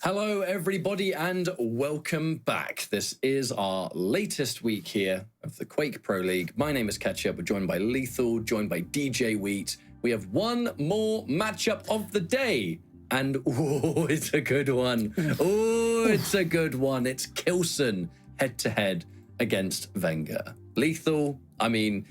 Hello, everybody, and welcome back. This is our latest week here of the Quake Pro League. My name is Ketchup. We're joined by Lethal, joined by DJ Wheat. We have one more matchup of the day, and oh, it's a good one. Oh, it's a good one. It's k1llsen head-to-head against VengeurR. Lethal, I mean,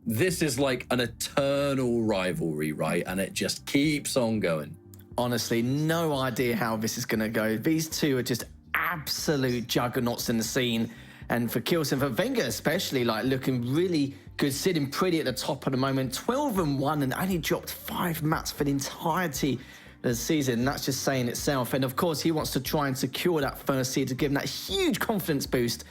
this is like an eternal rivalry, right? And it just keeps on going. Honestly, no idea how this is going to go. These two are just absolute juggernauts in the scene. And for k1llsen, for VengeurR especially, like looking really good, sitting pretty at the top at the moment. 12-1 and only dropped 5 maps for the entirety of the season. That's just saying itself. And of course, he wants to try and secure that first seed to give him that huge confidence boost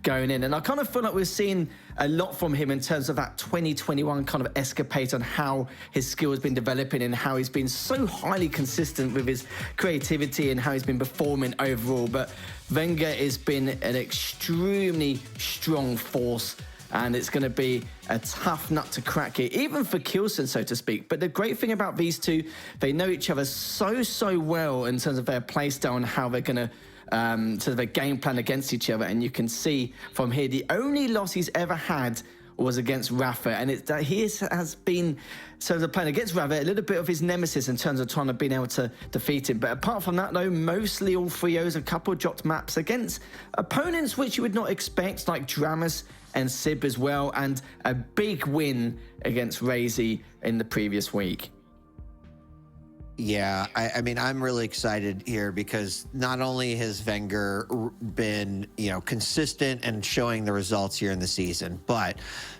going in. And I kind of feel like we're seeing a lot from him in terms of that 2021 kind of escapade on how his skill has been developing and how he's been so highly consistent with his creativity and how he's been performing overall. But VengeurR has been an extremely strong force, and it's going to be a tough nut to crack here, even for k1llsen, so to speak. But the great thing about these two, they know each other so well in terms of their playstyle and how they're going to sort of a game plan against each other. And you can see from here, the only loss he's ever had was against Rafa, and he has been sort of playing against Rafa, a little bit of his nemesis in terms of trying to be able to defeat him. But apart from that, though, mostly all 3-0s, a couple of dropped maps against opponents which you would not expect, like Dramas and Sib as well, and a big win against Razy in the previous week. Yeah, I mean, I'm really excited here because not only has VengeurR been, consistent and showing the results here in the season, but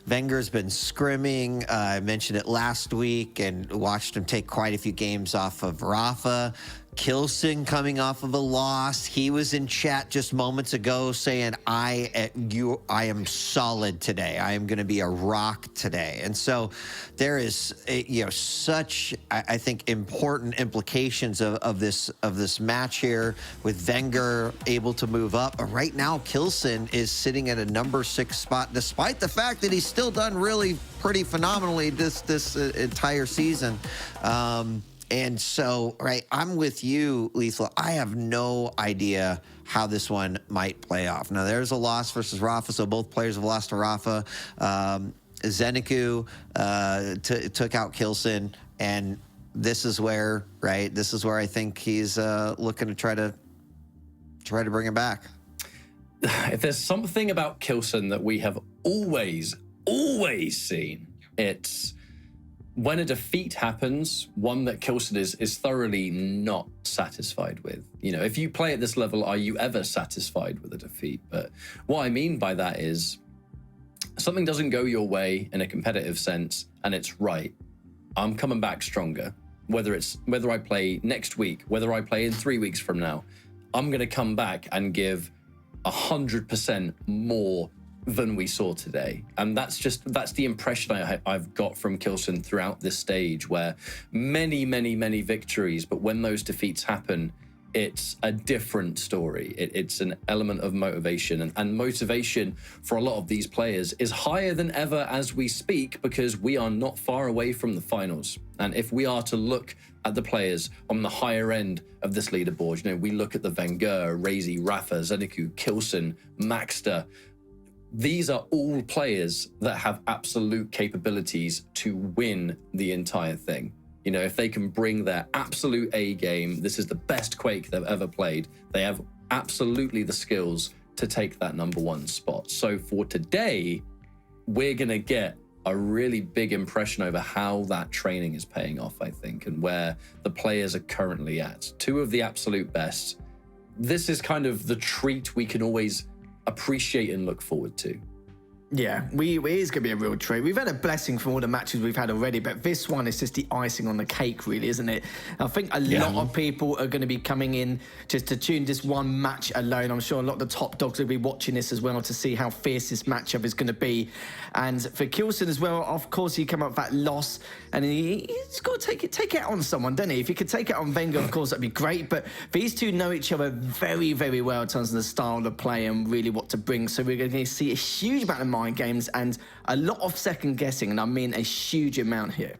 VengeurR's been scrimming. I mentioned it last week and watched him take quite a few games off of Rafa. k1llsen coming off of a loss. He was in chat just moments ago saying, I am solid today. I am going to be a rock today. And so there is, such, I think, important implications of this match here with VengeurR able to move up. But right now, k1llsen is sitting at a number 6 spot, despite the fact that he's still done really pretty phenomenally this entire season. And so, right, I'm with you, Lethal. I have no idea how this one might play off. Now, there's a loss versus Rafa, so both players have lost to Rafa. Zeniku took out k1llsen, and this is where, right, this is where I think he's looking to try to bring it back. If there's something about k1llsen that we have always seen, it's when a defeat happens, one that k1llsen is thoroughly not satisfied with. If you play at this level, are you ever satisfied with a defeat? But what I mean by that is something doesn't go your way in a competitive sense, and it's right. I'm coming back stronger. Whether I play next week, whether I play in 3 weeks from now, I'm going to come back and give 100% more than we saw today. And that's the impression I've got from k1llsen throughout this stage, where many victories, but when those defeats happen, it's a different story. It's an element of motivation, and motivation for a lot of these players is higher than ever as we speak, because we are not far away from the finals. And if we are to look at the players on the higher end of this leaderboard, we look at the VengeurR, Razy, Rafa, Zeniku, k1llsen, Maxter. These are all players that have absolute capabilities to win the entire thing. If they can bring their absolute A game, this is the best Quake they've ever played. They have absolutely the skills to take that #1 spot. So for today, we're going to get a really big impression over how that training is paying off, I think, and where the players are currently at. 2 of the absolute best. This is kind of the treat we can always appreciate and look forward to. Yeah, it is going to be a real treat. We've had a blessing from all the matches we've had already, but this one is just the icing on the cake, really, isn't it? I think a lot of people are going to be coming in just to tune this one match alone. I'm sure a lot of the top dogs will be watching this as well to see how fierce this matchup is going to be. And for k1llsen as well, of course, he came up with that loss, and he's got to take it on someone, doesn't he? If he could take it on VengeurR, of course, that'd be great. But these two know each other very well in terms of the style of play and really what to bring. So we're going to see a huge amount of mind games and a lot of second guessing, and I mean a huge amount here.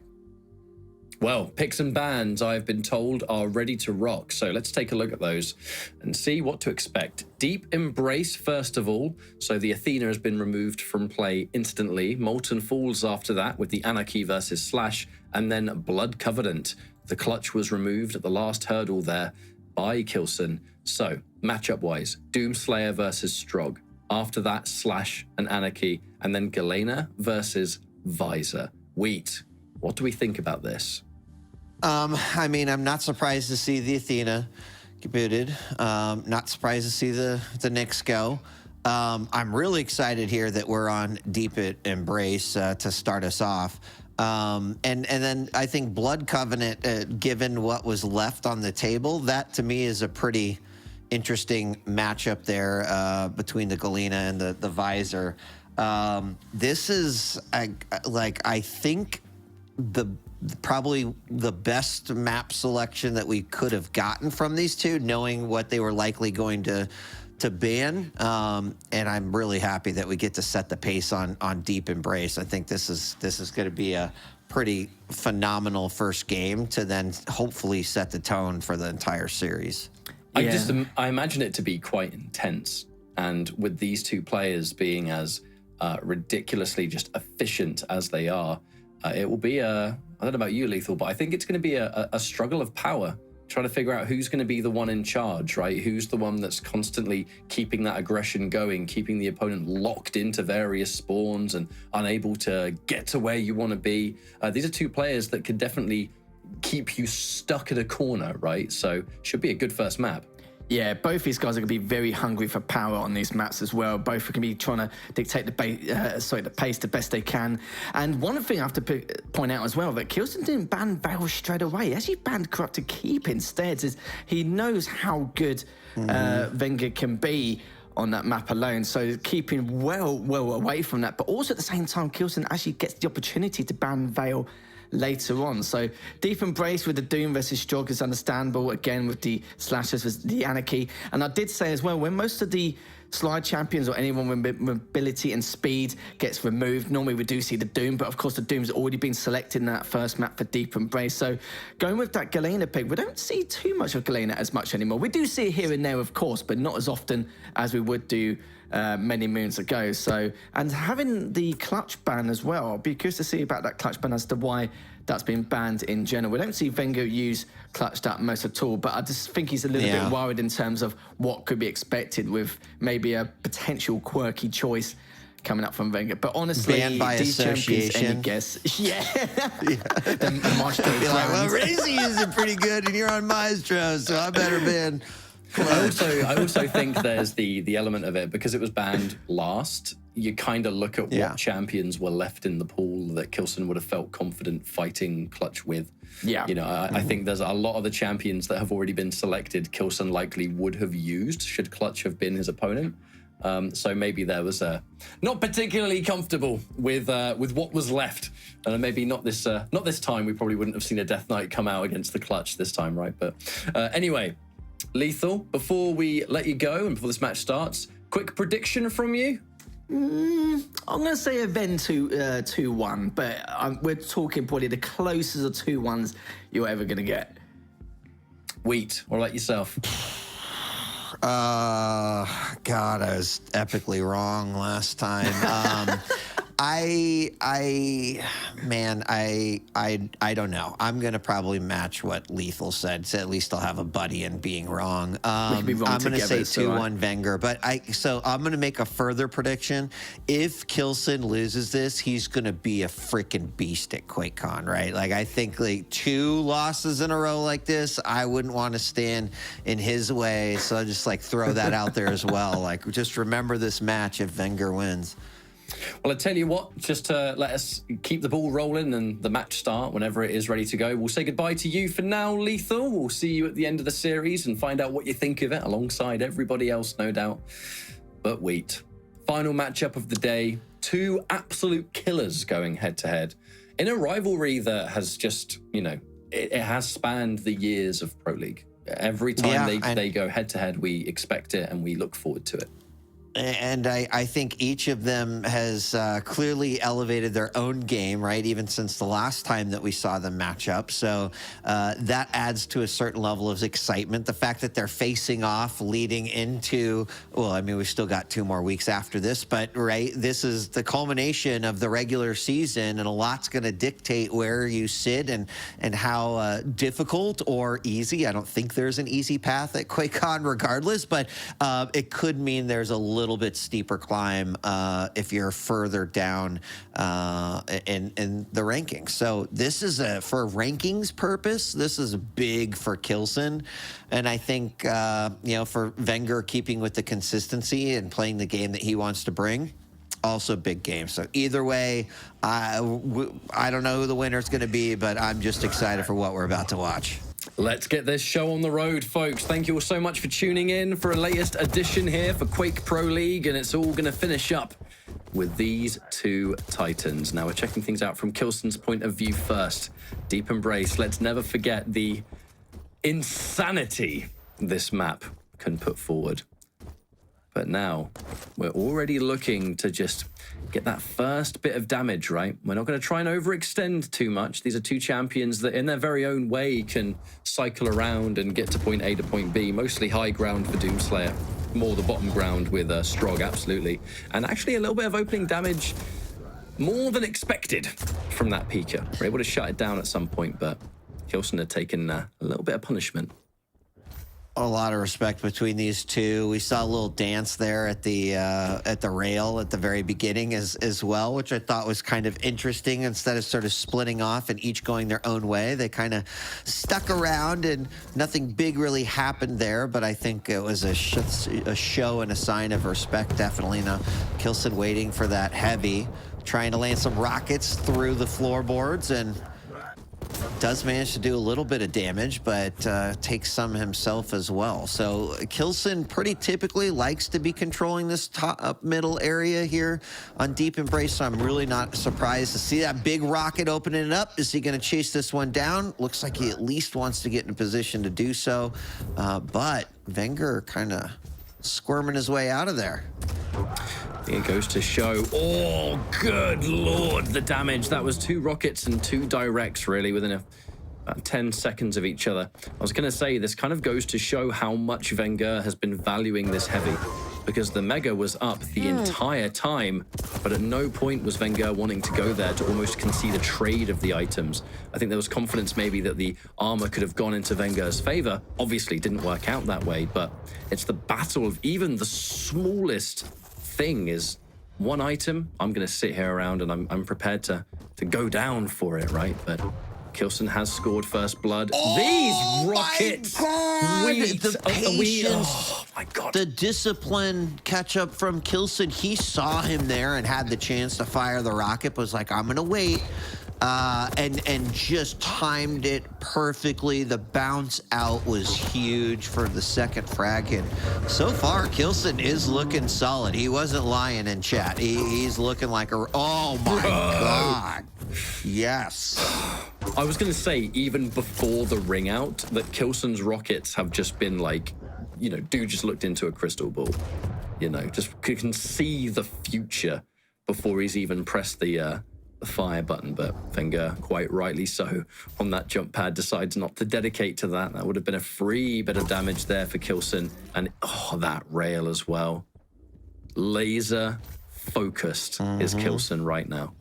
Well, picks and bans, I've been told, are ready to rock. So let's take a look at those and see what to expect. Deep Embrace, first of all. So the Athena has been removed from play instantly. Molten Falls after that with the Anarchy versus Slash. And then Blood Covenant. The clutch was removed at the last hurdle there by k1llsen. So, matchup-wise, Doomslayer versus Strog. After that, Slash and Anarchy. And then Galena versus Visor. Wheat, what do we think about this? I mean, I'm not surprised to see the Athena get booted. Not surprised to see the Knicks go. I'm really excited here that we're on Deep Embrace to start us off. And then I think Blood Covenant, given what was left on the table, that to me is a pretty interesting matchup there between the Galena and the Visor. This is I think probably the best map selection that we could have gotten from these two, knowing what they were likely going to ban. And I'm really happy that we get to set the pace on Deep Embrace. I think this is going to be a pretty phenomenal first game to then hopefully set the tone for the entire series. I imagine it to be quite intense, and with these two players being as ridiculously just efficient as they are, it will be I don't know about you, Lethal, but I think it's going to be a struggle of power, trying to figure out who's going to be the one in charge, right? Who's the one that's constantly keeping that aggression going, keeping the opponent locked into various spawns and unable to get to where you want to be. These are two players that could definitely keep you stuck in a corner, right? So should be a good first map. Yeah, both these guys are going to be very hungry for power on these maps as well. Both are going to be trying to dictate the pace the best they can. And one thing I have to point out as well, that k1llsen didn't ban Veil straight away. He actually banned Corrupted Keep instead. He knows how good Wenger can be on that map alone, so keeping well away from that. But also at the same time, k1llsen actually gets the opportunity to ban Veil later on. So Deep Embrace with the Doom versus Strog is understandable, again with the Slashers with the Anarchy. And I did say as well, when most of the slide champions or anyone with mobility and speed gets removed, normally we do see the Doom, but of course the Doom's already been selected in that first map for Deep Embrace. So going with that Galena pick, we don't see too much of Galena as much anymore. We do see it here and there, of course, but not as often as we would do many moons ago. So, and having the clutch ban as well, I'll be curious to see about that clutch ban as to why that's been banned in general. We don't see Wenger use clutch that most at all, but I just think he's a little bit worried in terms of what could be expected with maybe a potential quirky choice coming up from Wenger. But honestly, banned by these association. champions, any guess? Yeah. the Maestro Be like, well, brand. Razy isn't pretty good, and you're on Maestro, so I better ban. I also think there's the element of it, because it was banned last, you kind of look at what champions were left in the pool that k1llsen would have felt confident fighting clutch with. Yeah. You know, I think there's a lot of the champions that have already been selected k1llsen likely would have used should clutch have been his opponent. So maybe there was not particularly comfortable with what was left, and maybe not this time. We probably wouldn't have seen a Death Knight come out against the clutch this time, right? But anyway, Lethal, before we let you go and before this match starts, quick prediction from you. I'm going to say a Ven 2-1, but we're talking probably the closest of 2-1s you're ever going to get. Wheat, what about yourself? God, I was epically wrong last time. I don't know. I'm gonna probably match what Lethal said, so at least I'll have a buddy in being wrong. I'm gonna say 2-1 Wenger, but I'm gonna make a further prediction. If k1llsen loses this, he's gonna be a freaking beast at QuakeCon, right? Like, I think like 2 losses in a row like this, I wouldn't want to stand in his way. So I'll just like throw that out there as well. Like, just remember this match if Wenger wins. Well, I tell you what, just to let us keep the ball rolling and the match start whenever it is ready to go, we'll say goodbye to you for now, Lethal. We'll see you at the end of the series and find out what you think of it alongside everybody else, no doubt. But wait, final matchup of the day, 2 absolute killers going head-to-head in a rivalry that has just, you know, it has spanned the years of Pro League. Every time they go head-to-head, we expect it and we look forward to it. And I think each of them has clearly elevated their own game, right? Even since the last time that we saw them match up. So that adds to a certain level of excitement. The fact that they're facing off leading into, well, I mean, we've still got 2 more weeks after this, but right, this is the culmination of the regular season, and a lot's going to dictate where you sit and how difficult or easy. I don't think there's an easy path at QuakeCon regardless, but it could mean there's a little bit steeper climb if you're further down in the rankings. So this is for rankings purpose, this is big for k1llsen, and I think for VengeurR keeping with the consistency and playing the game that he wants to bring. Also big game. So either way, I don't know who the winner's going to be, but I'm just excited for what we're about to watch. Let's get this show on the road, folks. Thank you all so much for tuning in for a latest edition here for Quake Pro League, and it's all going to finish up with these 2 Titans. Now, we're checking things out from k1llsen's point of view first. Deep Embrace. Let's never forget the insanity this map can put forward. But now, we're already looking to just get that first bit of damage, right? We're not going to try and overextend too much. These are 2 champions that in their very own way can cycle around and get to point A to point B. Mostly high ground for Doomslayer. More the bottom ground with Strog, absolutely. And actually a little bit of opening damage, more than expected from that Pika. We're able to shut it down at some point, but k1llsen had taken a little bit of punishment. A lot of respect between these 2. We saw a little dance there at the rail at the very beginning as well, which I thought was kind of interesting. Instead of sort of splitting off and each going their own way, they kind of stuck around and nothing big really happened there. But I think it was a show and a sign of respect, definitely. Now, k1llsen waiting for that heavy, trying to land some rockets through the floorboards, and does manage to do a little bit of damage, but takes some himself as well. So k1llsen pretty typically likes to be controlling this top middle area here on Deep Embrace, so I'm really not surprised to see that big rocket opening it up. Is he going to chase this one down? Looks like he at least wants to get in a position to do so, but VengeurR kind of squirming his way out of there. It goes to show, oh, good lord, the damage. That was 2 rockets and 2 directs, really, within about 10 seconds of each other. I was going to say, this kind of goes to show how much VengeurR has been valuing this heavy, because the Mega was up the entire time, but at no point was VengeurR wanting to go there to almost concede a trade of the items. I think there was confidence maybe that the armor could have gone into VengeurR's favor. Obviously, didn't work out that way, but it's the battle of even the smallest thing is 1 item. I'm going to sit here around and I'm prepared to go down for it, right? But k1llsen has scored first blood. These rockets! The patience, oh my God. the discipline catch up from k1llsen. He saw him there and had the chance to fire the rocket, but was like, I'm going to wait. And just timed it perfectly. The bounce out was huge for the second frag, and so far k1llsen is looking solid. He wasn't lying in chat. He's looking like a, oh my God, yes. I was going to say, even before the ring out, that k1llsen's rockets have just been like, dude just looked into a crystal ball, just can see the future before he's even pressed the fire button. But VengeurR, quite rightly so, on that jump pad, decides not to dedicate to that. That would have been a free bit of damage there for k1llsen. And that rail as well. Laser focused is k1llsen right now.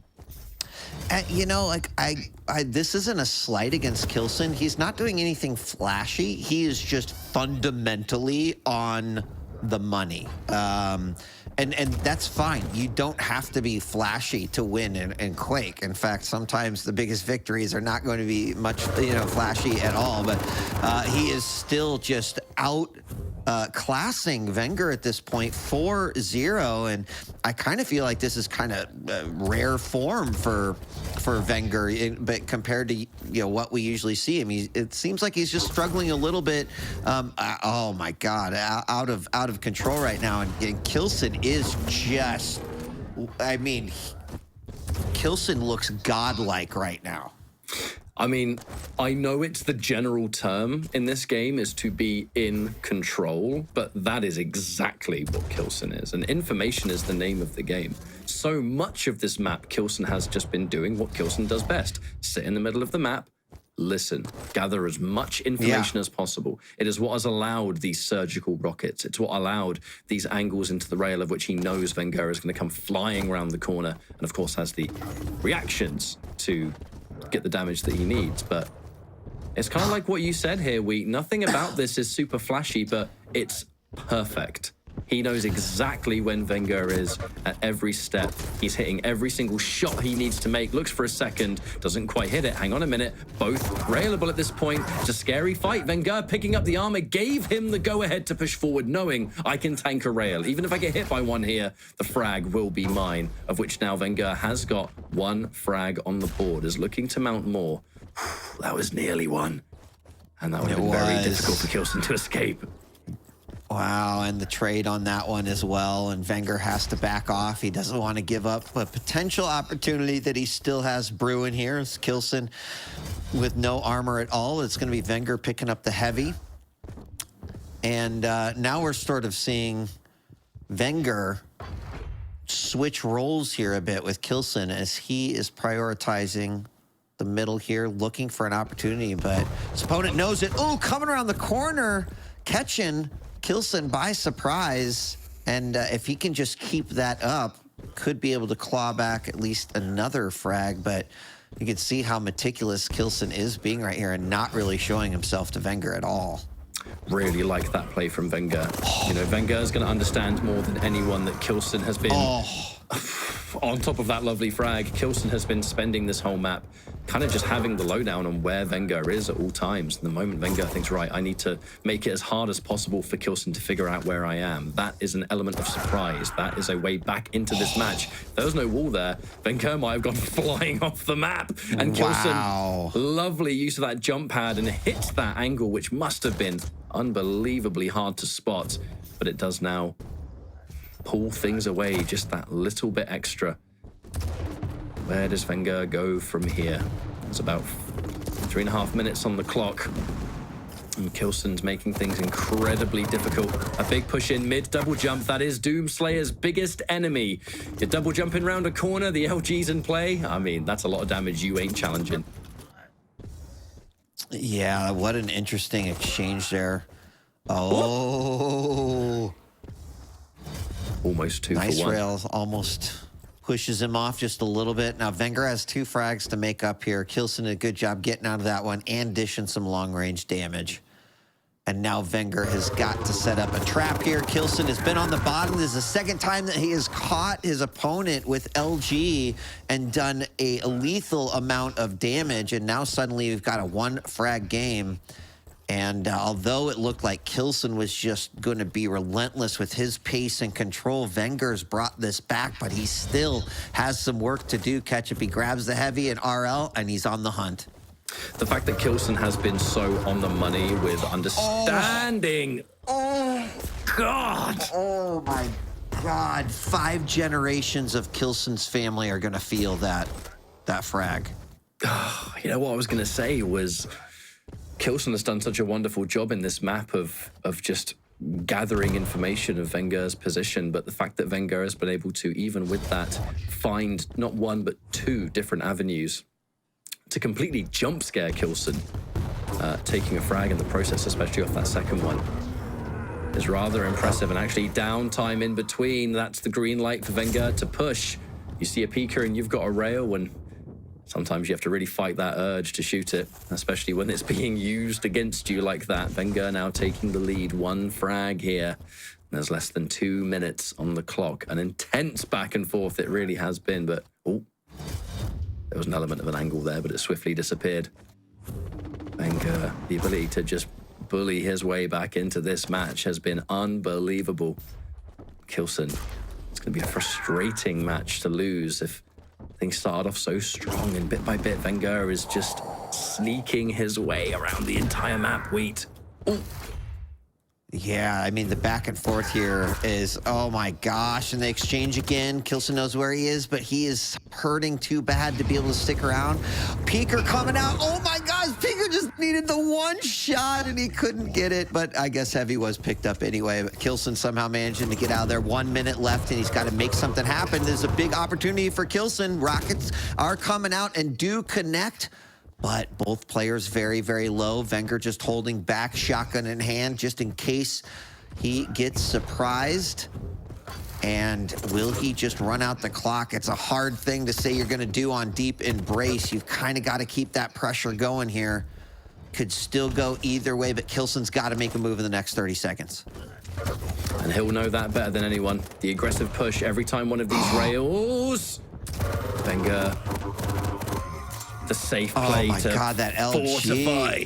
This isn't a slight against k1llsen. He's not doing anything flashy. He is just fundamentally on the money. And that's fine. You don't have to be flashy to win in Quake. In fact, sometimes the biggest victories are not going to be much, flashy at all. But he is still just out classing VengeurR at this point, 4-0, and I kind of feel like this is kind of rare form for VengeurR, but compared to what we usually see him, it seems like he's just struggling a little bit. Oh my God, out of control right now, and k1llsen is just, I mean, k1llsen looks godlike right now. I mean, I know it's the general term in this game is to be in control, but that is exactly what k1llsen is. And information is the name of the game. So much of this map, k1llsen has just been doing what k1llsen does best. Sit in the middle of the map, listen, gather as much information as possible. It is what has allowed these surgical rockets. It's what allowed these angles into the rail of which he knows VengeurR is going to come flying around the corner, and of course has the reactions to get the damage that he needs. But it's kind of like what you said here, nothing about this is super flashy, but it's perfect. He knows exactly when VengeurR is at every step. He's hitting every single shot he needs to make. Looks for a second, doesn't quite hit it. Hang on a minute. Both railable at this point. It's a scary fight. VengeurR picking up the armor gave him the go-ahead to push forward, knowing I can tank a rail. Even if I get hit by one here, the frag will be mine, of which now VengeurR has got one frag on the board, is looking to mount more. That was nearly one. And that would have been very difficult for k1llsen to escape. Wow, and the trade on that one as well, and VengeurR has to back off. He doesn't want to give up a potential opportunity that he still has brewing here. It's k1llsen with no armor at all. It's going to be VengeurR picking up the heavy. And now we're sort of seeing VengeurR switch roles here a bit with k1llsen as he is prioritizing the middle here, looking for an opportunity, but his opponent knows it. Oh, coming around the corner, catching k1llsen by surprise, and if he can just keep that up, could be able to claw back at least another frag. But you can see how meticulous k1llsen is being right here and not really showing himself to VengeurR at all. Really like that play from VengeurR. You know, VengeurR is going to understand more than anyone that k1llsen has been on top of that lovely frag. k1llsen has been spending this whole map kind of just having the lowdown on where VengeurR is at all times. And the moment VengeurR thinks, right, I need to make it as hard as possible for k1llsen to figure out where I am. That is an element of surprise. That is a way back into this match. There was no wall there. VengeurR might have gone flying off the map. And k1llsen, lovely use of that jump pad and hits that angle, which must have been unbelievably hard to spot. But it does now pull things away just that little bit extra. Where does VengeurR go from here? It's about 3.5 minutes on the clock. And k1llsen's making things incredibly difficult. A big push in mid, double jump. That is Doomslayer's biggest enemy. You're double jumping around a corner, the LG's in play. I mean, that's a lot of damage you ain't challenging. Yeah, what an interesting exchange there. Oh. Almost 2 for 1. Nice rails, almost pushes him off just a little bit. Now VengeurR has 2 frags to make up here. k1llsen did a good job getting out of that one and dishing some long-range damage. And now VengeurR has got to set up a trap here. k1llsen has been on the bottom. This is the second time that he has caught his opponent with LG and done a lethal amount of damage. And now suddenly we've got a 1 frag game. And although it looked like k1llsen was just going to be relentless with his pace and control, VengeurR's brought this back, but he still has some work to do. Ketchup, he grabs the heavy and RL, and he's on the hunt. The fact that k1llsen has been so on the money with understanding. Oh, God. Oh, my God. 5 generations of k1llsen's family are going to feel that frag. You know what I was going to say was k1llsen has done such a wonderful job in this map of just gathering information of VengeurR's position, but the fact that VengeurR has been able to, even with that, find not 1 but 2 different avenues to completely jump scare k1llsen, taking a frag in the process, especially off that second one, is rather impressive. And actually downtime in between, that's the green light for VengeurR to push. You see a peeker and you've got a rail, and sometimes you have to really fight that urge to shoot it, especially when it's being used against you like that. VengeurR now taking the lead, 1 frag here. There's less than 2 minutes on the clock. An intense back and forth it really has been, but there was an element of an angle there, but it swiftly disappeared. VengeurR, the ability to just bully his way back into this match has been unbelievable. k1llsen, it's going to be a frustrating match to lose if things started off so strong, and bit by bit, VengeurR is just sneaking his way around the entire map. Yeah, I mean, the back and forth here is, oh my gosh, and they exchange again. k1llsen knows where he is, but he is hurting too bad to be able to stick around. Peeker coming out. Oh my Map needed the one shot and he couldn't get it, but I guess Heavy was picked up anyway. But k1llsen somehow managing to get out of there. 1 minute left and he's got to make something happen. There's a big opportunity for k1llsen. Rockets are coming out and do connect, but both players very, very low. VengeurR just holding back, shotgun in hand, just in case he gets surprised. And will he just run out the clock? It's a hard thing to say you're going to do on deep embrace. You've kind of got to keep that pressure going here. Could still go either way, but k1llsen's got to make a move in the next 30 seconds. And he'll know that better than anyone. The aggressive push every time one of these rails. VengeurR, the safe play to that LG. fortify.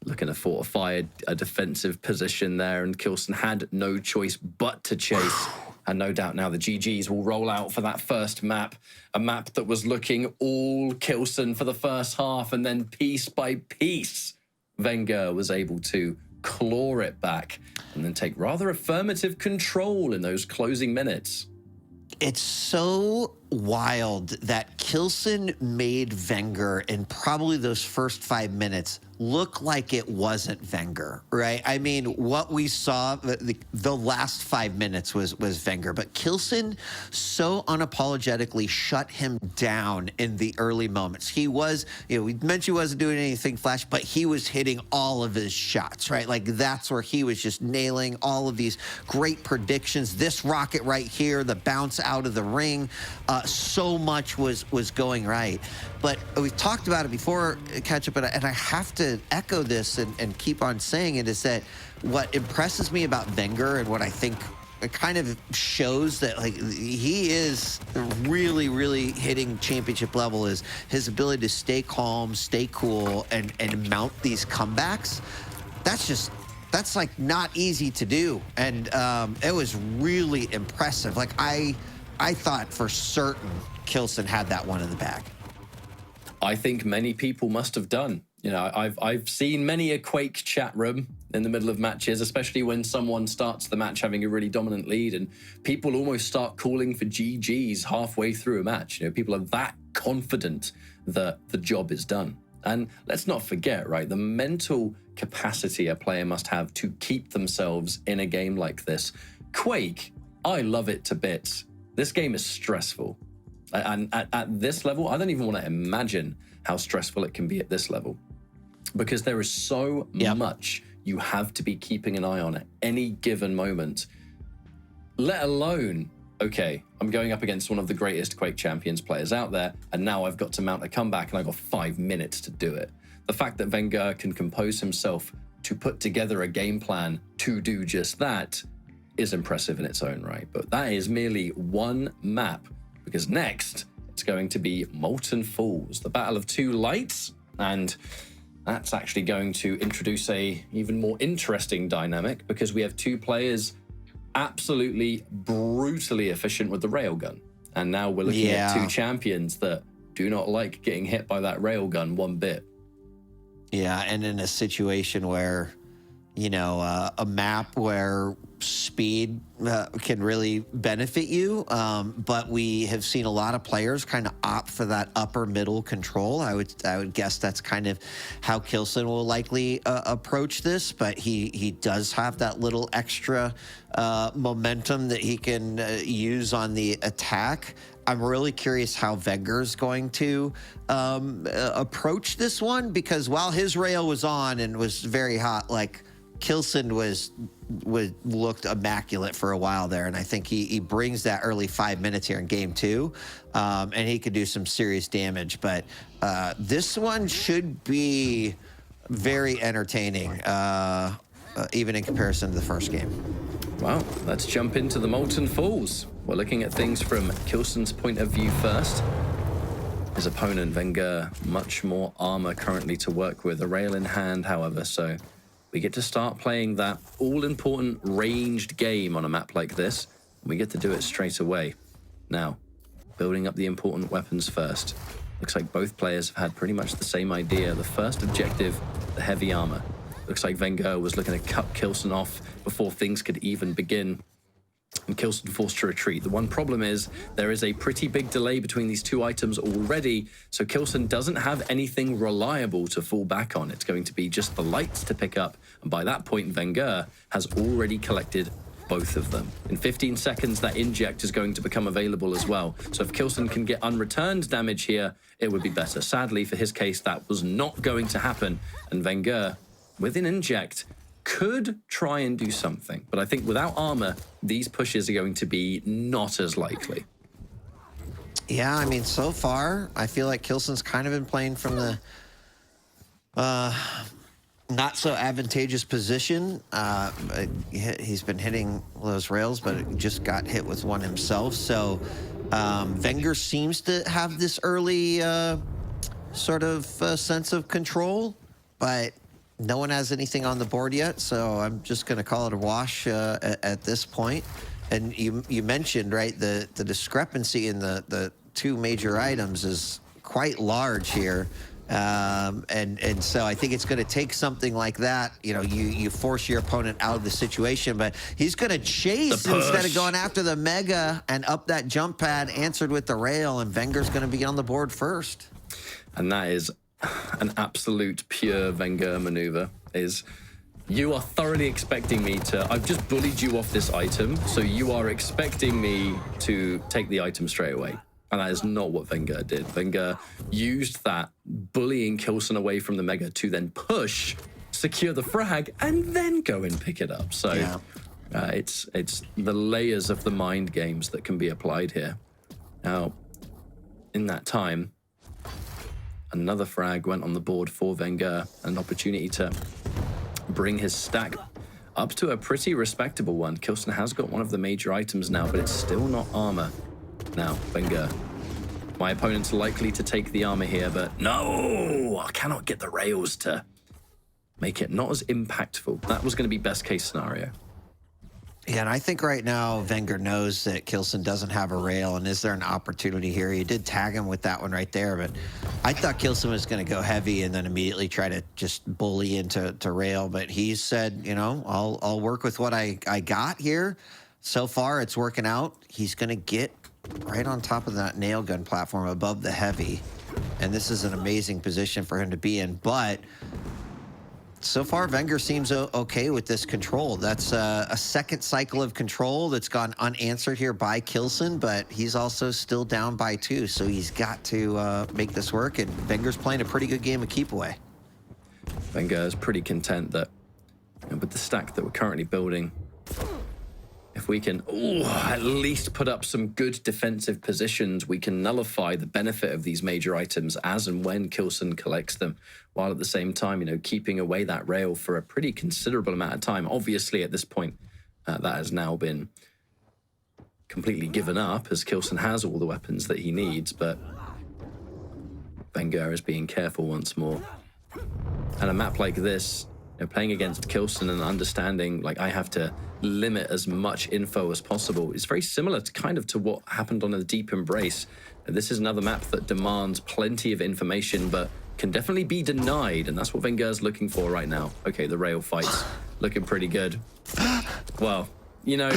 Looking to fortify a defensive position there, and k1llsen had no choice but to chase. And no doubt now the GGs will roll out for that first map, a map that was looking all k1llsen for the first half, and then piece by piece, VengeurR was able to claw it back and then take rather affirmative control in those closing minutes. It's so wild that k1llsen made VengeurR in probably those first 5 minutes look like it wasn't VengeurR, right? I mean, what we saw, the last 5 minutes was VengeurR, but k1llsen so unapologetically shut him down in the early moments. He was, you know, we mentioned he wasn't doing anything flash, but he was hitting all of his shots, right? Like that's where he was just nailing all of these great predictions. This rocket right here, the bounce out of the ring, so much was going right. But we've talked about it before, Ketchup, and I have to echo this and keep on saying it, is that what impresses me about VengeurR and what I think it kind of shows that like he is really, really hitting championship level is his ability to stay calm, stay cool, and mount these comebacks. That's like not easy to do. And it was really impressive. Like I thought for certain k1llsen had that one in the bag. I think many people must have done. You know, I've seen many a Quake chat room in the middle of matches, especially when someone starts the match having a really dominant lead and people almost start calling for GGs halfway through a match. You know, people are that confident that the job is done. And let's not forget, right, the mental capacity a player must have to keep themselves in a game like this. Quake, I love it to bits. This game is stressful. And at this level, I don't even want to imagine how stressful it can be at this level, because there is so much you have to be keeping an eye on at any given moment, let alone, okay, I'm going up against one of the greatest Quake Champions players out there, and now I've got to mount a comeback and I've got 5 minutes to do it. The fact that VengeurR can compose himself to put together a game plan to do just that is impressive in its own right. But that is merely one map, because next it's going to be Molten Falls, the battle of two lights, and that's actually going to introduce a even more interesting dynamic, because we have two players absolutely brutally efficient with the railgun, and now we're looking at two champions that do not like getting hit by that railgun one bit. Yeah, and in a situation where, you know, a map where speed can really benefit you, but we have seen a lot of players kind of opt for that upper middle control. I would guess that's kind of how k1llsen will likely approach this, but he does have that little extra momentum that he can use on the attack. I'm really curious how VengeurR's going to approach this one, because while his rail was on and was very hot, like k1llsen looked immaculate for a while there, and I think he brings that early 5 minutes here in game two, and he could do some serious damage. But this one should be very entertaining, even in comparison to the first game. Well, let's jump into the Molten Falls. We're looking at things from k1llsen's point of view first. His opponent, VengeurR, much more armor currently to work with, a rail in hand, however, so we get to start playing that all-important ranged game on a map like this, and we get to do it straight away. Now, building up the important weapons first. Looks like both players have had pretty much the same idea. The first objective, the heavy armor. Looks like VengeurR was looking to cut k1llsen off before things could even begin. and k1llsen forced to retreat. The one problem is there is a pretty big delay between these two items already, so k1llsen doesn't have anything reliable to fall back on. It's going to be just the lights to pick up, and by that point, VengeurR has already collected both of them. In 15 seconds, that inject is going to become available as well. So if k1llsen can get unreturned damage here, it would be better. Sadly, for his case, that was not going to happen, and VengeurR, with an inject, could try and do something. But I think without armor, these pushes are going to be not as likely. Yeah, I mean, so far, I feel like k1llsen's kind of been playing from the not so advantageous position. He's been hitting those rails, but just got hit with one himself. So VengeurR seems to have this early sort of sense of control, but no one has anything on the board yet, so I'm just going to call it a wash at this point. And you mentioned, right, the discrepancy in the two major items is quite large here. And so I think it's going to take something like that. You know, you force your opponent out of the situation, but he's going to chase instead of going after the mega and up that jump pad, answered with the rail, and VengeurR's going to be on the board first. And that is an absolute pure VengeurR maneuver. Is you are thoroughly expecting me to, I've just bullied you off this item, so you are expecting me to take the item straight away. And that is not what VengeurR did. VengeurR used that bullying k1llsen away from the mega to then push, secure the frag, and then go and pick it up. So yeah. It's the layers of the mind games that can be applied here. Now, in that time, another frag went on the board for VengeurR, an opportunity to bring his stack up to a pretty respectable one. k1llsen has got one of the major items now, but it's still not armor. Now, VengeurR, my opponent's likely to take the armor here, but no, I cannot get the rails to make it not as impactful. That was going to be best case scenario. Yeah, and I think right now VengeurR knows that k1llsen doesn't have a rail, and is there an opportunity here? He did tag him with that one right there, but I thought k1llsen was going to go heavy and then immediately try to just bully into rail, but he said, you know, I'll work with what I got here. So far, it's working out. He's going to get right on top of that nail gun platform above the heavy, and this is an amazing position for him to be in, but so far, VengeurR seems okay with this control. That's a second cycle of control that's gone unanswered here by k1llsen, but he's also still down by 2, so he's got to make this work, and VengeurR's playing a pretty good game of keep away. VengeurR is pretty content that, you know, with the stack that we're currently building, if we can at least put up some good defensive positions, we can nullify the benefit of these major items as and when k1llsen collects them, while at the same time, you know, keeping away that rail for a pretty considerable amount of time. Obviously, at this point, that has now been completely given up, as k1llsen has all the weapons that he needs, but VengeurR is being careful once more. And a map like this, you know, playing against k1llsen and understanding, like, I have to limit as much info as possible, is very similar to kind of to what happened on a Deep Embrace. This is another map that demands plenty of information, but can definitely be denied, and that's what VengeurR's looking for right now. Okay, the rail fight's looking pretty good. Well, you know,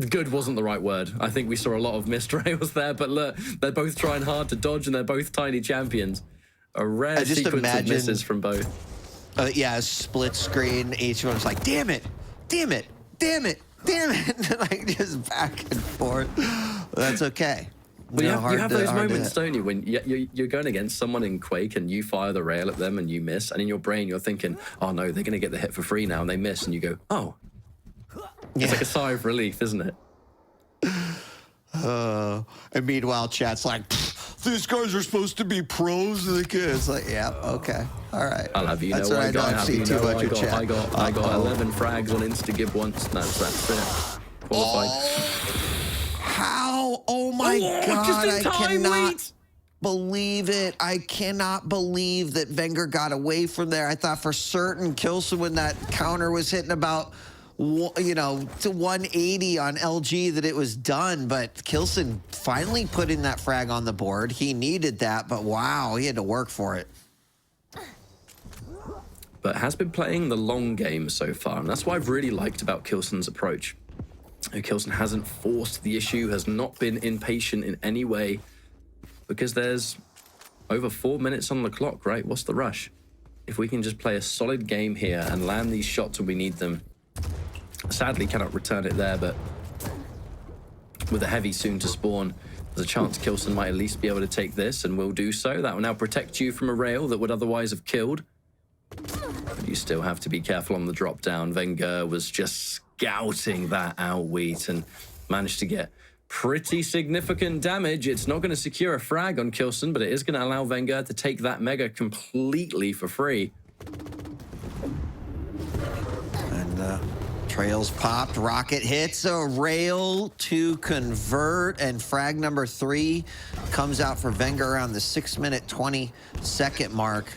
good wasn't the right word. I think we saw a lot of missed rails there, but look, they're both trying hard to dodge, and they're both tiny champions. A rare sequence of misses from both. Yeah, a split screen. Each one's like, damn it, damn it, damn it, damn it. Like, just back and forth. That's okay. But you have those moments, don't you, when you're going against someone in Quake and you fire the rail at them and you miss, and in your brain you're thinking, oh no, they're going to get the hit for free now, and they miss, and you go, oh. Yeah. It's like a sigh of relief, isn't it? And meanwhile, chat's like, these guys are supposed to be pros. It's like, yeah, okay, all right. I'll have you know, I got 11 frags on Instagib once. That's it. Qualified. How? Oh my God! I cannot believe it. I cannot believe that VengeurR got away from there. I thought for certain k1llsen, when that counter was hitting about, you know, to 180 on LG, that it was done, but k1llsen finally putting that frag on the board. He needed that, but wow, he had to work for it. But has been playing the long game so far, and that's what I've really liked about k1llsen's approach. k1llsen hasn't forced the issue, has not been impatient in any way, because there's over 4 minutes on the clock, right? What's the rush? If we can just play a solid game here and land these shots when we need them. Sadly, cannot return it there, but with a heavy soon to spawn, there's a chance k1llsen might at least be able to take this, and will do so. That will now protect you from a rail that would otherwise have killed. But you still have to be careful on the drop down. VengeurR was just scouting that out, Wheat, and managed to get pretty significant damage. It's not going to secure a frag on k1llsen, but it is going to allow VengeurR to take that mega completely for free. And trails popped, rocket hits a rail to convert, and frag number 3 comes out for VengeurR around the 6-minute 20-second mark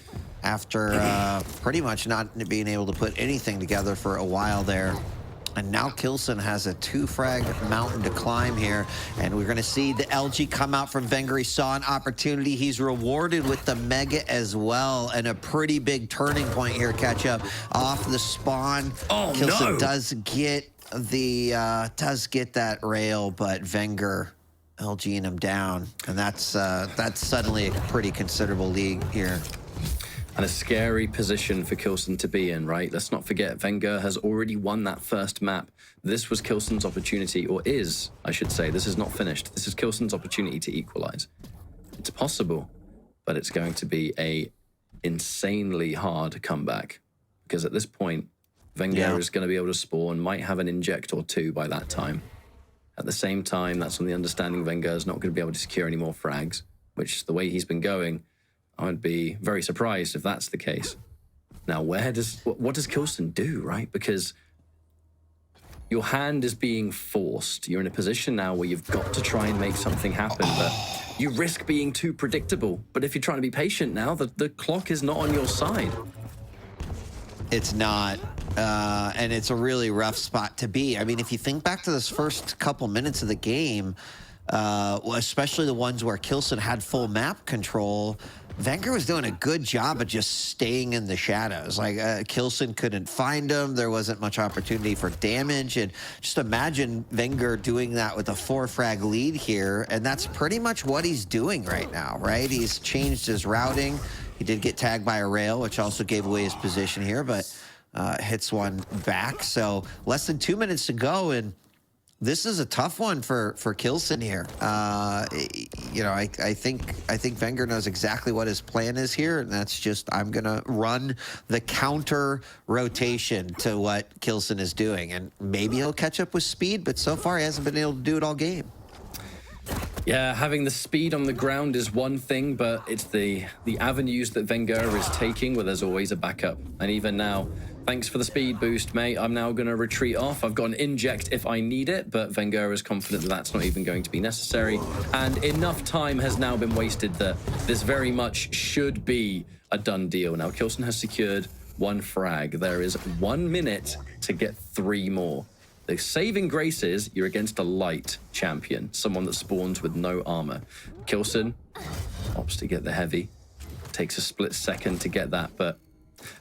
after pretty much not being able to put anything together for a while there. And now k1llsen has a 2-frag mountain to climb here, and we're going to see the LG come out from VengeurR. He saw an opportunity. He's rewarded with the mega as well, and a pretty big turning point here. Catch up off the spawn. Oh, k1llsen no. does get that rail, but VengeurR LGing him down, and that's suddenly a pretty considerable lead here. And a scary position for k1llsen to be in, right? Let's not forget, VengeurR has already won that first map. This was k1llsen's opportunity, or is, I should say. This is not finished. This is k1llsen's opportunity to equalize. It's possible, but it's going to be a insanely hard comeback. Because at this point, VengeurR is going to be able to spawn, might have an inject or 2 by that time. At the same time, that's on the understanding VengeurR is not going to be able to secure any more frags, which the way he's been going, I would be very surprised if that's the case. Now, what does k1llsen do, right? Because your hand is being forced. You're in a position now where you've got to try and make something happen, but you risk being too predictable. But if you're trying to be patient now, the clock is not on your side. It's not, and it's a really rough spot to be. I mean, if you think back to this first couple minutes of the game, especially the ones where k1llsen had full map control, VengeurR was doing a good job of just staying in the shadows. Like, k1llsen couldn't find him. There wasn't much opportunity for damage. And just imagine VengeurR doing that with a 4-frag lead here. And that's pretty much what he's doing right now, right? He's changed his routing. He did get tagged by a rail, which also gave away his position here, but hits one back. So less than 2 minutes to go, and this is a tough one for k1llsen here. You know, I think VengeurR knows exactly what his plan is here, and that's just, I'm gonna run the counter rotation to what k1llsen is doing, and maybe he'll catch up with speed, but so far he hasn't been able to do it all game. Yeah, having the speed on the ground is one thing, but it's the avenues that VengeurR is taking where there's always a backup. And even now, thanks for the speed boost, mate. I'm now going to retreat off. I've got an inject if I need it, but VengeurR is confident that that's not even going to be necessary. And enough time has now been wasted that this very much should be a done deal. Now, k1llsen has secured 1 frag. There is 1 minute to get 3 more. The saving grace is you're against a light champion, someone that spawns with no armor. k1llsen opts to get the heavy. Takes a split second to get that, but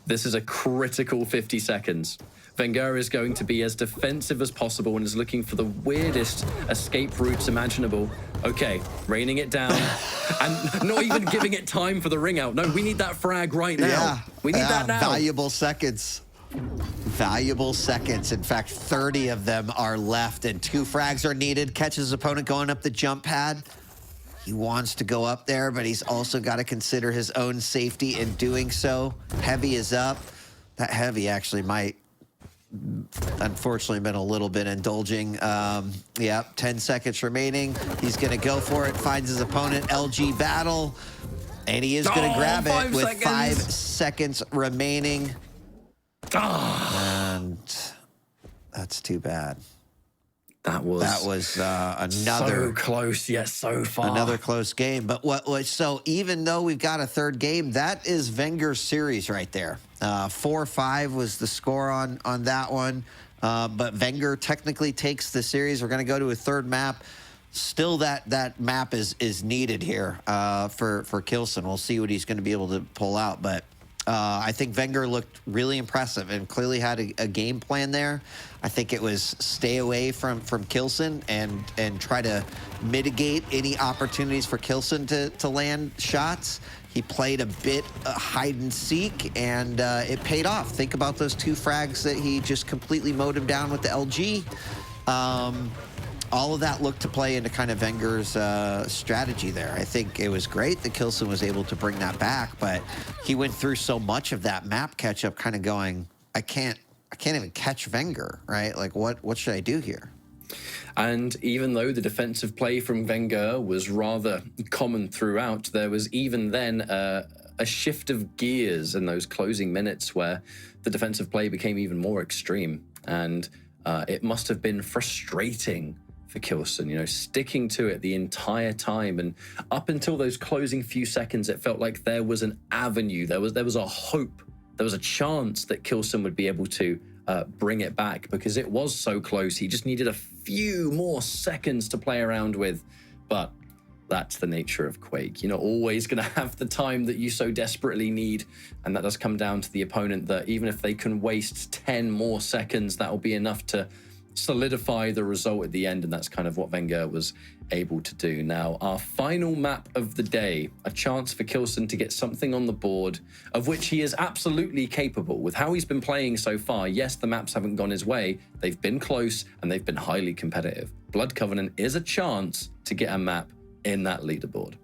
this is a critical 50 seconds. VengeurR is going to be as defensive as possible and is looking for the weirdest escape routes imaginable. Okay, raining it down and not even giving it time for the ring out. No, we need that frag right now. Yeah, we need that now. Valuable seconds. Valuable seconds. In fact, 30 of them are left, and 2 frags are needed. Catches his opponent going up the jump pad. He wants to go up there, but he's also got to consider his own safety in doing so. Heavy is up. That heavy actually might, unfortunately, been a little bit indulging. Yep, 10 seconds remaining. He's going to go for it. Finds his opponent. LG battle. And he is going to grab it with 5 seconds remaining. And that's too bad. That was another so close, yet so far. Another close game. But so even though we've got a 3rd game, that is VengeurR's series right there. 4-5 was the score on that one. But VengeurR technically takes the series. We're going to go to a 3rd map. Still, that map is needed here for k1llsen. We'll see what he's going to be able to pull out. But I think VengeurR looked really impressive and clearly had a game plan there. I think it was stay away from k1llsen and try to mitigate any opportunities for k1llsen to land shots. He played a bit hide and seek, and it paid off. Think about those 2 frags that he just completely mowed him down with the LG. All of that looked to play into kind of VengeurR's strategy there. I think it was great that k1llsen was able to bring that back, but he went through so much of that map catch-up kind of going, I can't even catch VengeurR, right? Like, what should I do here? And even though the defensive play from VengeurR was rather common throughout, there was even then a shift of gears in those closing minutes where the defensive play became even more extreme. And it must have been frustrating for k1llsen, you know, sticking to it the entire time. And up until those closing few seconds, it felt like there was an avenue, there was a hope, there was a chance that k1llsen would be able to bring it back, because it was so close. He just needed a few more seconds to play around with. But that's the nature of Quake. You're not always going to have the time that you so desperately need. And that does come down to the opponent, that even if they can waste 10 more seconds, that will be enough to solidify the result at the end. And that's kind of what VengeurR was able to do. Now, our final map of the day, a chance for k1llsen to get something on the board, of which he is absolutely capable. With how he's been playing so far, yes, the maps haven't gone his way. They've been close and they've been highly competitive. Blood Covenant is a chance to get a map in that leaderboard.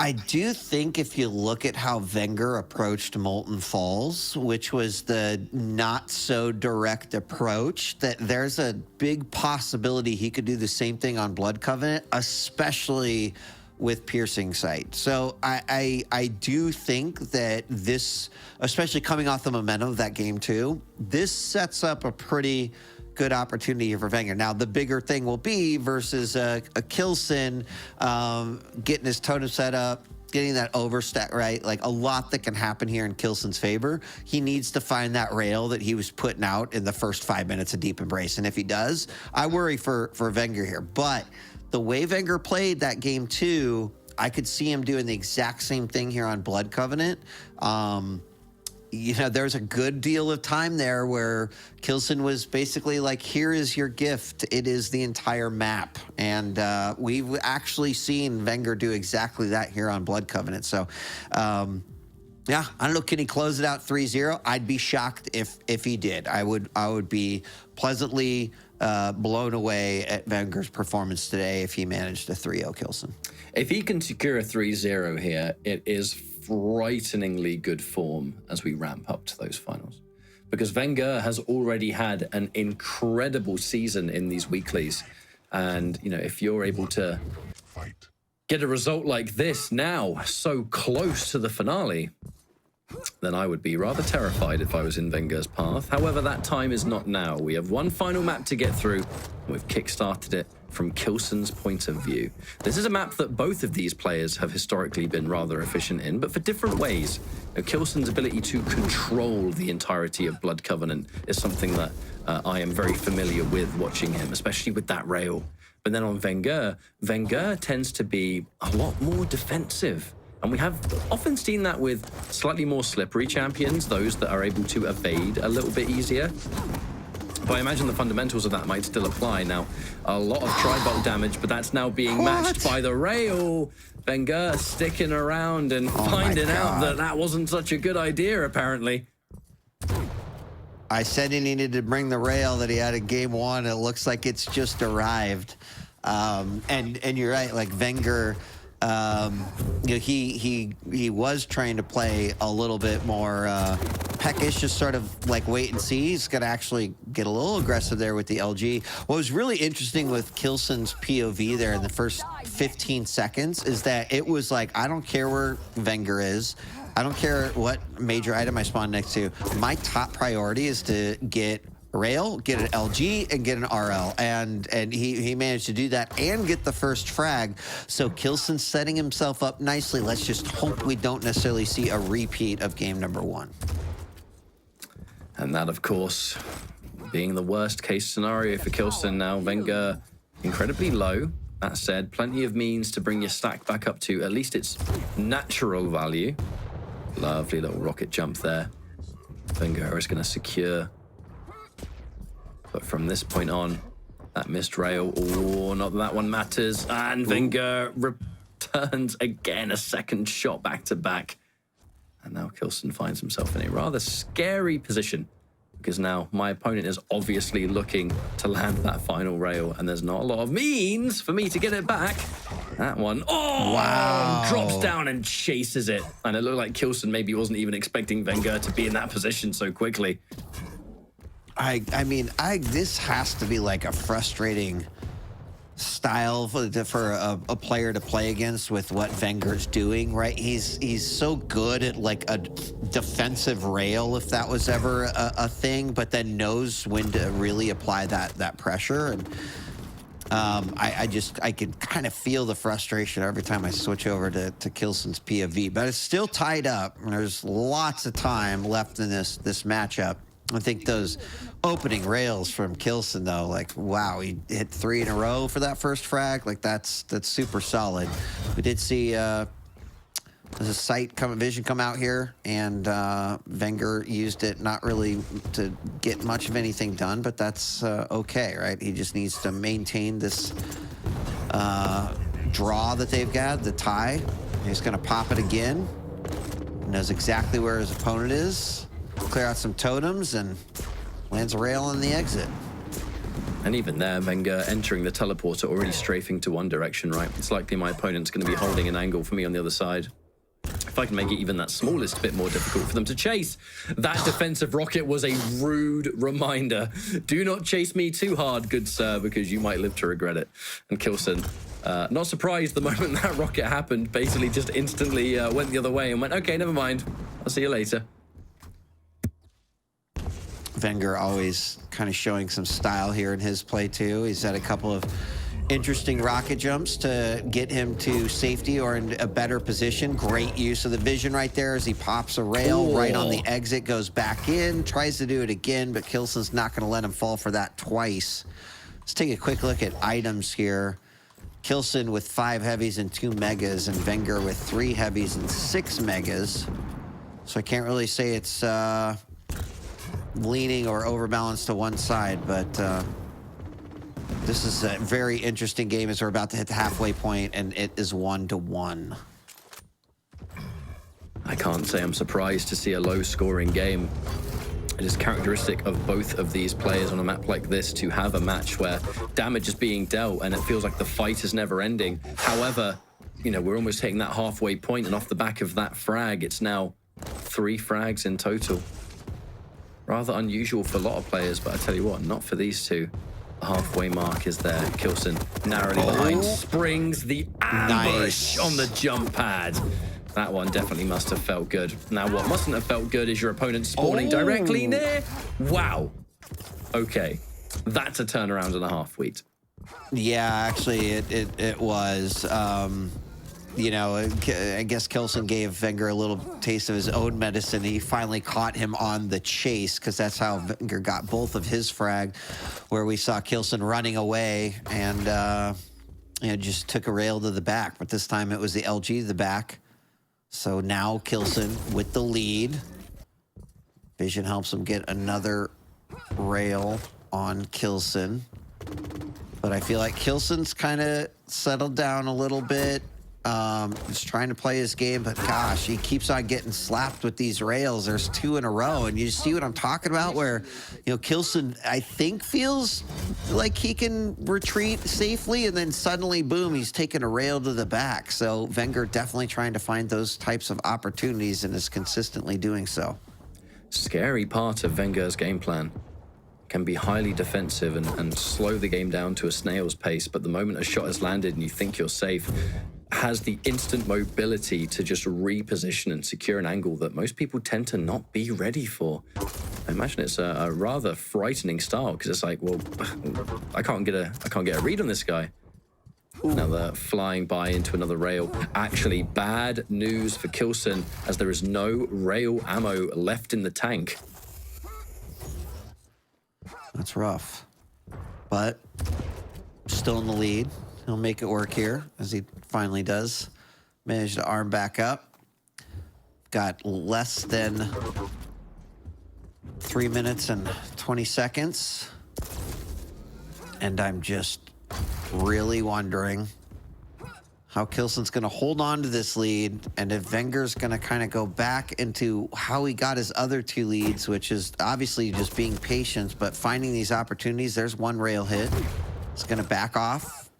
I do think if you look at how VengeurR approached Molten Falls, which was the not so direct approach, that there's a big possibility he could do the same thing on Blood Covenant, especially with piercing sight. So I do think that this, especially coming off the momentum of that game too, this sets up a pretty good opportunity here for VengeurR. Now, the bigger thing will be versus a k1llsen, getting his totem set up, getting that overstack, right? Like, a lot that can happen here in k1llsen's favor. He needs to find that rail that he was putting out in the first 5 minutes of Deep Embrace. And if he does, I worry for VengeurR here. But the way VengeurR played that game too, I could see him doing the exact same thing here on Blood Covenant. You know, there's a good deal of time there where k1llsen was basically like, here is your gift. It is the entire map. And we've actually seen VengeurR do exactly that here on Blood Covenant. So, yeah, I don't know, can he close it out 3-0? I'd be shocked if he did. I would be pleasantly blown away at VengeurR's performance today if he managed a 3-0 k1llsen. If he can secure a 3-0 here, it is frighteningly good form as we ramp up to those finals, because VengeurR has already had an incredible season in these weeklies. And, you know, if you're able to get a result like this now, so close to the finale, then I would be rather terrified if I was in VengeurR's path. However, that time is not now. We have one final map to get through, and we've kickstarted it from k1llsen's point of view. This is a map that both of these players have historically been rather efficient in, but for different ways. k1llsen's ability to control the entirety of Blood Covenant is something that I am very familiar with watching him, especially with that rail. But then on VengeurR tends to be a lot more defensive. And we have often seen that with slightly more slippery champions, those that are able to evade a little bit easier. But I imagine the fundamentals of that might still apply. Now, a lot of tri-bolt damage, but that's now being matched by the rail. VengeurR sticking around and finding out that that wasn't such a good idea, apparently. I said he needed to bring the rail that he had in game one. It looks like it's just arrived. And you're right, like VengeurR, you know, he was trying to play a little bit more peckish, just sort of like wait and see. He's going to actually get a little aggressive there with the LG. What was really interesting with k1llsen's POV there in the first 15 seconds is that it was like, I don't care where VengeurR is. I don't care what major item I spawn next to. My top priority is to get rail, get an LG, and get an RL. And he managed to do that and get the first frag. So k1llsen setting himself up nicely. Let's just hope we don't necessarily see a repeat of game number one. And that, of course, being the worst case scenario for k1llsen now. VengeurR incredibly low. That said, plenty of means to bring your stack back up to at least its natural value. Lovely little rocket jump there. VengeurR is going to secure. But from this point on, that missed rail, oh, not that that one matters. And VengeurR returns again, a second shot back to back. And now k1llsen finds himself in a rather scary position, because now my opponent is obviously looking to land that final rail, and there's not a lot of means for me to get it back. That one, oh, wow, drops down and chases it. And it looked like k1llsen maybe wasn't even expecting VengeurR to be in that position so quickly. I mean, this has to be like a frustrating style for a player to play against with what VengeurR's doing, right? He's so good at like a defensive rail, if that was ever a thing, but then knows when to really apply that pressure. And I can kind of feel the frustration every time I switch over to k1llsen's POV, but it's still tied up, and there's lots of time left in this matchup. I think those opening rails from k1llsen, though, like, wow, he hit 3 in a row for that first frag. Like, that's super solid. We did see there's a vision come out here, and VengeurR used it not really to get much of anything done, but that's okay, right? He just needs to maintain this draw that they've got, the tie. He's going to pop it again. Knows exactly where his opponent is. Clear out some totems and lands a rail on the exit. And even there, VengeurR entering the teleporter, already strafing to one direction, right? It's likely my opponent's going to be holding an angle for me on the other side. If I can make it even that smallest bit more difficult for them to chase. That defensive rocket was a rude reminder. Do not chase me too hard, good sir, because you might live to regret it. And k1llsen, not surprised the moment that rocket happened, basically just instantly went the other way and went, okay, never mind. I'll see you later. VengeurR always kind of showing some style here in his play too. He's had a couple of interesting rocket jumps to get him to safety or in a better position. Great use of the vision right there as he pops a rail right on the exit, goes back in, tries to do it again, but k1llsen's not going to let him fall for that twice. Let's take a quick look at items here. k1llsen with 5 heavies and 2 megas, and VengeurR with 3 heavies and 6 megas. So I can't really say it's leaning or overbalanced to one side, but this is a very interesting game as we're about to hit the halfway point, and it is 1-1. I can't say I'm surprised to see a low-scoring game. It is characteristic of both of these players on a map like this to have a match where damage is being dealt and it feels like the fight is never ending. However, you know, we're almost hitting that halfway point, and off the back of that frag, it's now 3 frags in total. Rather unusual for a lot of players, but I tell you what, not for these two. The halfway mark is there. k1llsen narrowly behind, springs the ambush on the jump pad. That one definitely must have felt good. Now, what mustn't have felt good is your opponent spawning directly near. Wow. Okay, that's a turnaround and a half, Wheat. Yeah, actually, it was. You know, I guess k1llsen gave VengeurR a little taste of his own medicine. He finally caught him on the chase, because that's how VengeurR got both of his frag, where we saw k1llsen running away and you know, just took a rail to the back. But this time it was the LG to the back. So now k1llsen with the lead. Vision helps him get another rail on k1llsen. But I feel like k1llsen's kind of settled down a little bit. Just trying to play his game, but gosh, he keeps on getting slapped with these rails. There's 2 in a row, and you see what I'm talking about, where, you know, k1llsen, I think, feels like he can retreat safely, and then suddenly, boom, he's taking a rail to the back. So VengeurR definitely trying to find those types of opportunities and is consistently doing so. Scary part of VengeurR's game plan. Can be highly defensive and slow the game down to a snail's pace, but the moment a shot has landed and you think you're safe, has the instant mobility to just reposition and secure an angle that most people tend to not be ready for. I imagine it's a rather frightening style, because it's like, well, I can't get a read on this guy. Another flying by into another rail. Actually, bad news for k1llsen, as there is no rail ammo left in the tank. That's rough, but still in the lead. He'll make it work here, as he finally does. Manage to arm back up. got less than 3 minutes and 20 seconds. And I'm just really wondering how k1llsen's going to hold on to this lead, and if VengeurR's going to kind of go back into how he got his other 2 leads, which is obviously just being patient, but finding these opportunities. There's one rail hit. It's going to back off.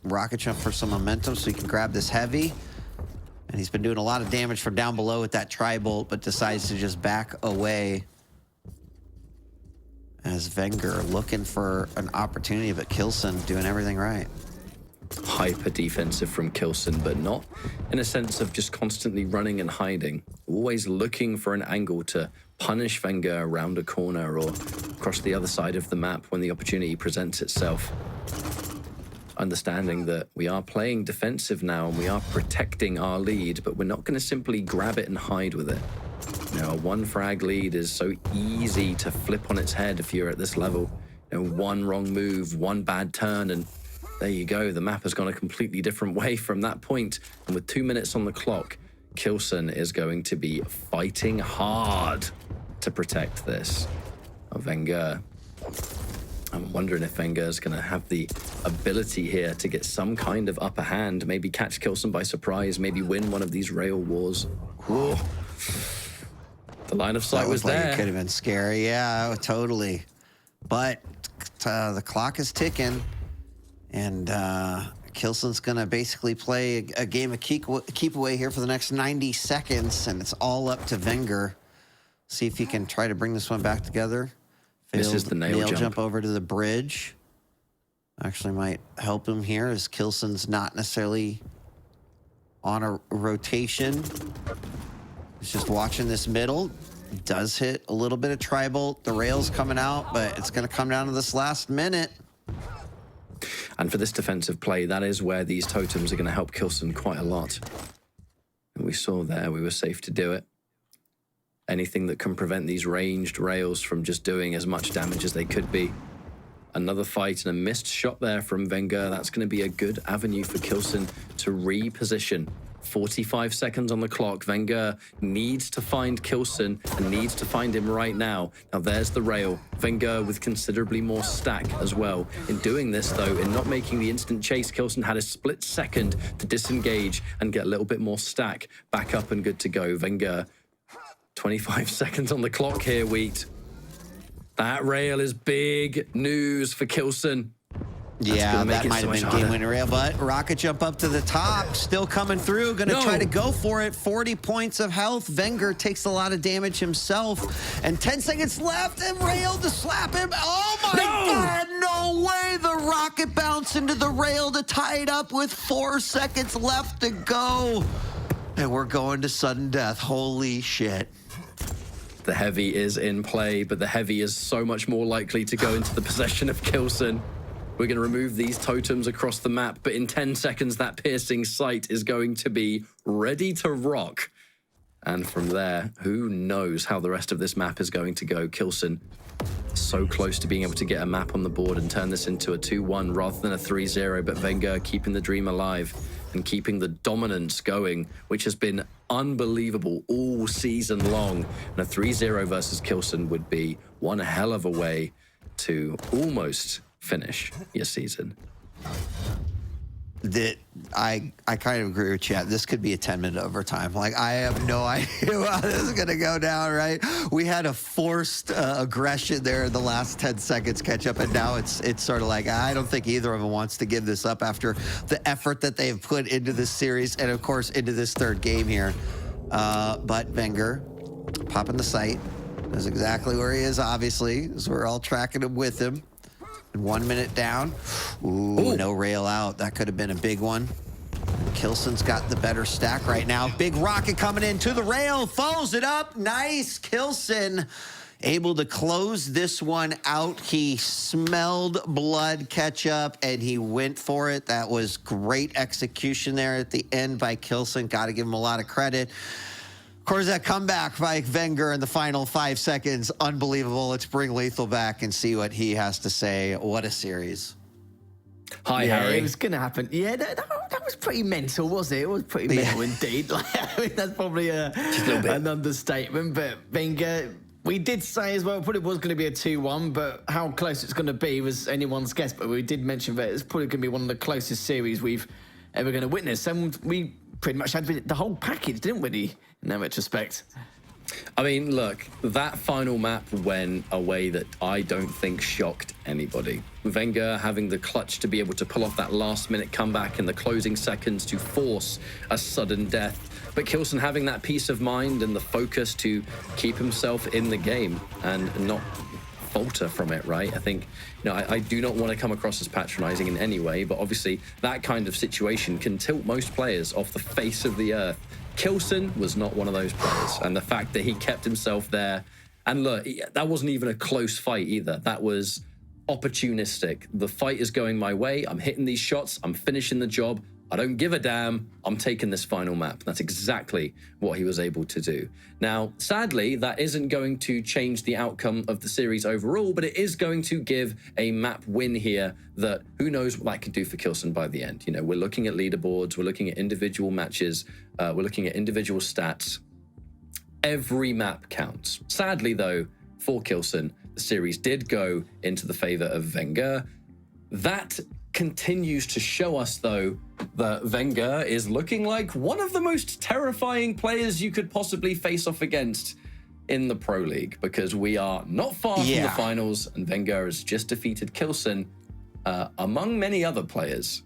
Rocket jump for some momentum so he can grab this heavy. And he's been doing a lot of damage from down below with that tri-bolt, but decides to just back away. As VengeurR looking for an opportunity, but k1llsen doing everything right. Hyper defensive from k1llsen, but not in a sense of just constantly running and hiding. Always looking for an angle to punish VengeurR around a corner or across the other side of the map when the opportunity presents itself. Understanding that we are playing defensive now and we are protecting our lead, but we're not going to simply grab it and hide with it. You know, a 1 frag lead is so easy to flip on its head if you're at this level. You know, 1 wrong move, 1 bad turn, and there you go. The map has gone a completely different way from that point. And with 2 minutes on the clock, k1llsen is going to be fighting hard to protect this. VengeurR, I'm wondering if VengeurR is going to have the ability here to get some kind of upper hand, maybe catch k1llsen by surprise, maybe win one of these rail wars. Whoa. The line of sight was there. It could have been scary. Yeah, totally. But the clock is ticking. And k1llsen's going to basically play a game of keep away here for the next 90 seconds. And it's all up to VengeurR. See if he can try to bring this one back together. This is the nail jump over to the bridge. Actually might help him here as k1llsen's not necessarily on a rotation. He's just watching this middle. Does hit a little bit of tri-bolt. The rail's coming out, but it's going to come down to this last minute. And for this defensive play, that is where these totems are going to help k1llsen quite a lot. And we saw there, we were safe to do it. Anything that can prevent these ranged rails from just doing as much damage as they could be. Another fight and a missed shot there from VengeurR. That's going to be a good avenue for k1llsen to reposition. 45 seconds on the clock. VengeurR needs to find k1llsen and needs to find him right now. Now there's the rail. VengeurR with considerably more stack as well. In doing this though, in not making the instant chase, k1llsen had a split second to disengage and get a little bit more stack. Back up and good to go. VengeurR, 25 seconds on the clock here, Wheat. That rail is big news for k1llsen. Yeah, that might have been game-winning rail, but rocket jump up to the top, still coming through, gonna try to go for it. 40 points of health. VengeurR takes a lot of damage himself, and 10 seconds left, and rail to slap him. Oh my God, no way! The rocket bounce into the rail to tie it up with 4 seconds left to go. And we're going to sudden death. Holy shit. The heavy is in play, but the heavy is so much more likely to go into the possession of k1llsen. We're going to remove these totems across the map, but in 10 seconds, that piercing sight is going to be ready to rock. And from there, who knows how the rest of this map is going to go. k1llsen so close to being able to get a map on the board and turn this into a 2-1 rather than a 3-0, but VengeurR keeping the dream alive and keeping the dominance going, which has been unbelievable all season long. And a 3-0 versus k1llsen would be one hell of a way to almost finish your season. I kind of agree with you. This could be a 10-minute overtime. Like, I have no idea how this is going to go down, right? We had a forced aggression there in the last 10 seconds catch up, and now it's sort of like, I don't think either of them wants to give this up after the effort that they've put into this series and, of course, into this third game here. But VengeurR popping the sight. That's exactly where he is, obviously, as we're all tracking him with him. 1 minute down. Ooh, no rail out. That could have been a big one. k1llsen's got the better stack right now. Big rocket coming in to the rail. Follows it up. Nice. k1llsen able to close this one out. He smelled blood catch up, and he went for it. That was great execution there at the end by k1llsen. Got to give him a lot of credit. Of course, that comeback by VengeurR in the final 5 seconds, unbelievable. Let's bring Lethal back and see what he has to say. What a series. Hi, Harry. It was going to happen. Yeah, that was pretty mental, was it? It was pretty mental indeed. Like, I mean, that's probably an understatement. But Wenger, we did say as well, probably was going to be a 2-1, but how close it's going to be was anyone's guess. But we did mention that it's probably going to be one of the closest series we've ever going to witness. And we pretty much had the whole package, didn't we, in that retrospect? I mean, look, that final map went a way that I don't think shocked anybody. Wenger having the clutch to be able to pull off that last-minute comeback in the closing seconds to force a sudden death. But k1llsen having that peace of mind and the focus to keep himself in the game and not falter from it, right? I think, I do not want to come across as patronizing in any way, but obviously that kind of situation can tilt most players off the face of the earth. k1llsen was not one of those players, and the fact that he kept himself there, and look, that wasn't even a close fight either. That was opportunistic. The fight is going my way. I'm hitting these shots. I'm finishing the job. I don't give a damn. I'm taking this final map. That's exactly what he was able to do. Now, sadly, that isn't going to change the outcome of the series overall, but it is going to give a map win here that who knows what that could do for k1llsen by the end. We're looking at leaderboards. We're looking at individual matches. We're looking at individual stats. Every map counts. Sadly, though, for k1llsen, the series did go into the favor of Wenger. That continues to show us, though, that Wenger is looking like one of the most terrifying players you could possibly face off against in the Pro League, because we are not far from the finals, and Wenger has just defeated k1llsen, among many other players.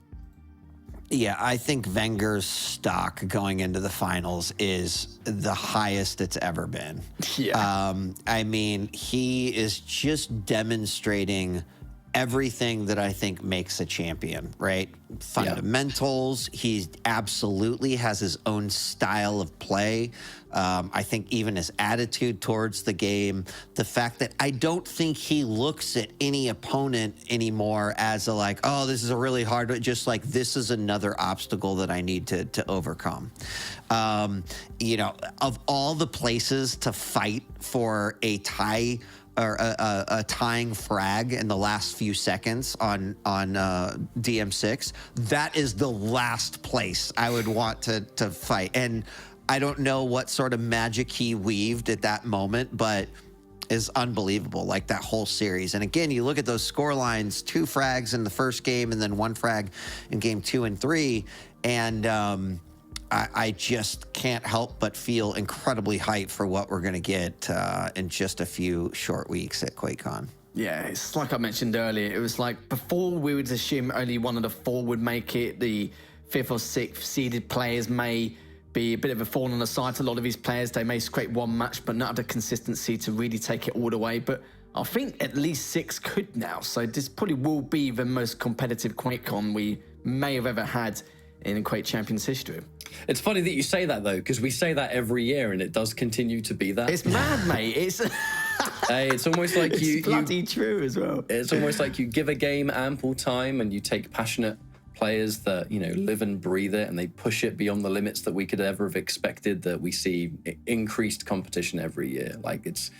Yeah, I think Wenger's stock going into the finals is the highest it's ever been. Yeah. I mean, he is just demonstrating everything that I think makes a champion, right? Fundamentals. Yeah. He absolutely has his own style of play. I think even his attitude towards the game, the fact that I don't think he looks at any opponent anymore as a like, oh, this is a really hard, just like this is another obstacle that I need to overcome. Of all the places to fight for a tie or a tying frag in the last few seconds on DM6, that is the last place I would want to fight. And I don't know what sort of magic he weaved at that moment, but is unbelievable, like that whole series. And again, you look at those score lines, 2 frags in the first game and then 1 frag in game 2 and 3, and I just can't help but feel incredibly hyped for what we're going to get in just a few short weeks at QuakeCon. Yeah, it's like I mentioned earlier. It was like before we would assume only one of the 4 would make it. The 5th or 6th seeded players may be a bit of a thorn on the side to a lot of these players. They may scrape 1 match, but not have the consistency to really take it all the way. But I think at least 6 could now. So this probably will be the most competitive QuakeCon we may have ever had in Quake Champions history. It's funny that you say that, though, because we say that every year, and it does continue to be that. It's mad, mate. It's hey, it's almost like it's bloody true as well. It's almost like you give a game ample time, and you take passionate players that live and breathe it, and they push it beyond the limits that we could ever have expected. That we see increased competition every year. Like it's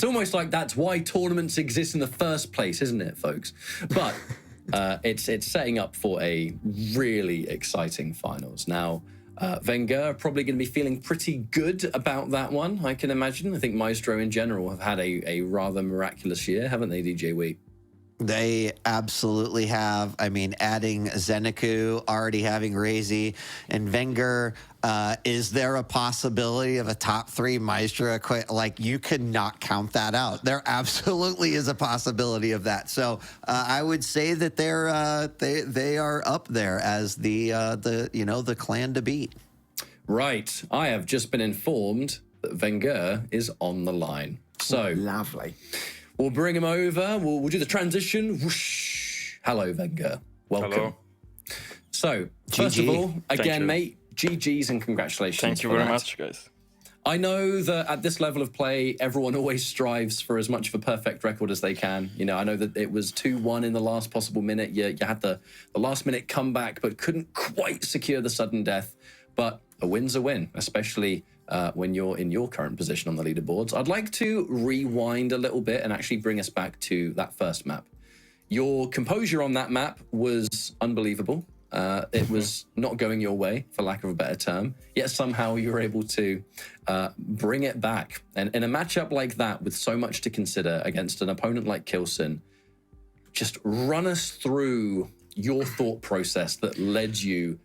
almost like that's why tournaments exist in the first place, isn't it, folks? But it's setting up for a really exciting finals. Now, Wenger are probably going to be feeling pretty good about that one, I can imagine. I think Maestro in general have had a rather miraculous year, haven't they, DJ Wheat? They absolutely have. I mean, adding Zeniku, already having Razy, and Wenger, is there a possibility of a top 3 Maestro? Like, you could not count that out. There absolutely is a possibility of that. So I would say that they are up there as the clan to beat. Right. I have just been informed that Wenger is on the line. So lovely. We'll bring him over. We'll do the transition. Whoosh. Hello, Wenger. Welcome. Hello. So, first of all, again, mate, GG's and congratulations. Thank you very much, guys. I know that at this level of play, everyone always strives for as much of a perfect record as they can. I know that it was 2-1 in the last possible minute. You had the last minute comeback, but couldn't quite secure the sudden death. But a win's a win, especially when you're in your current position on the leaderboards. I'd like to rewind a little bit and actually bring us back to that first map. Your composure on that map was unbelievable. It was not going your way, for lack of a better term, yet somehow you were able to bring it back. And in a matchup like that, with so much to consider against an opponent like k1llsen, just run us through your thought process that led you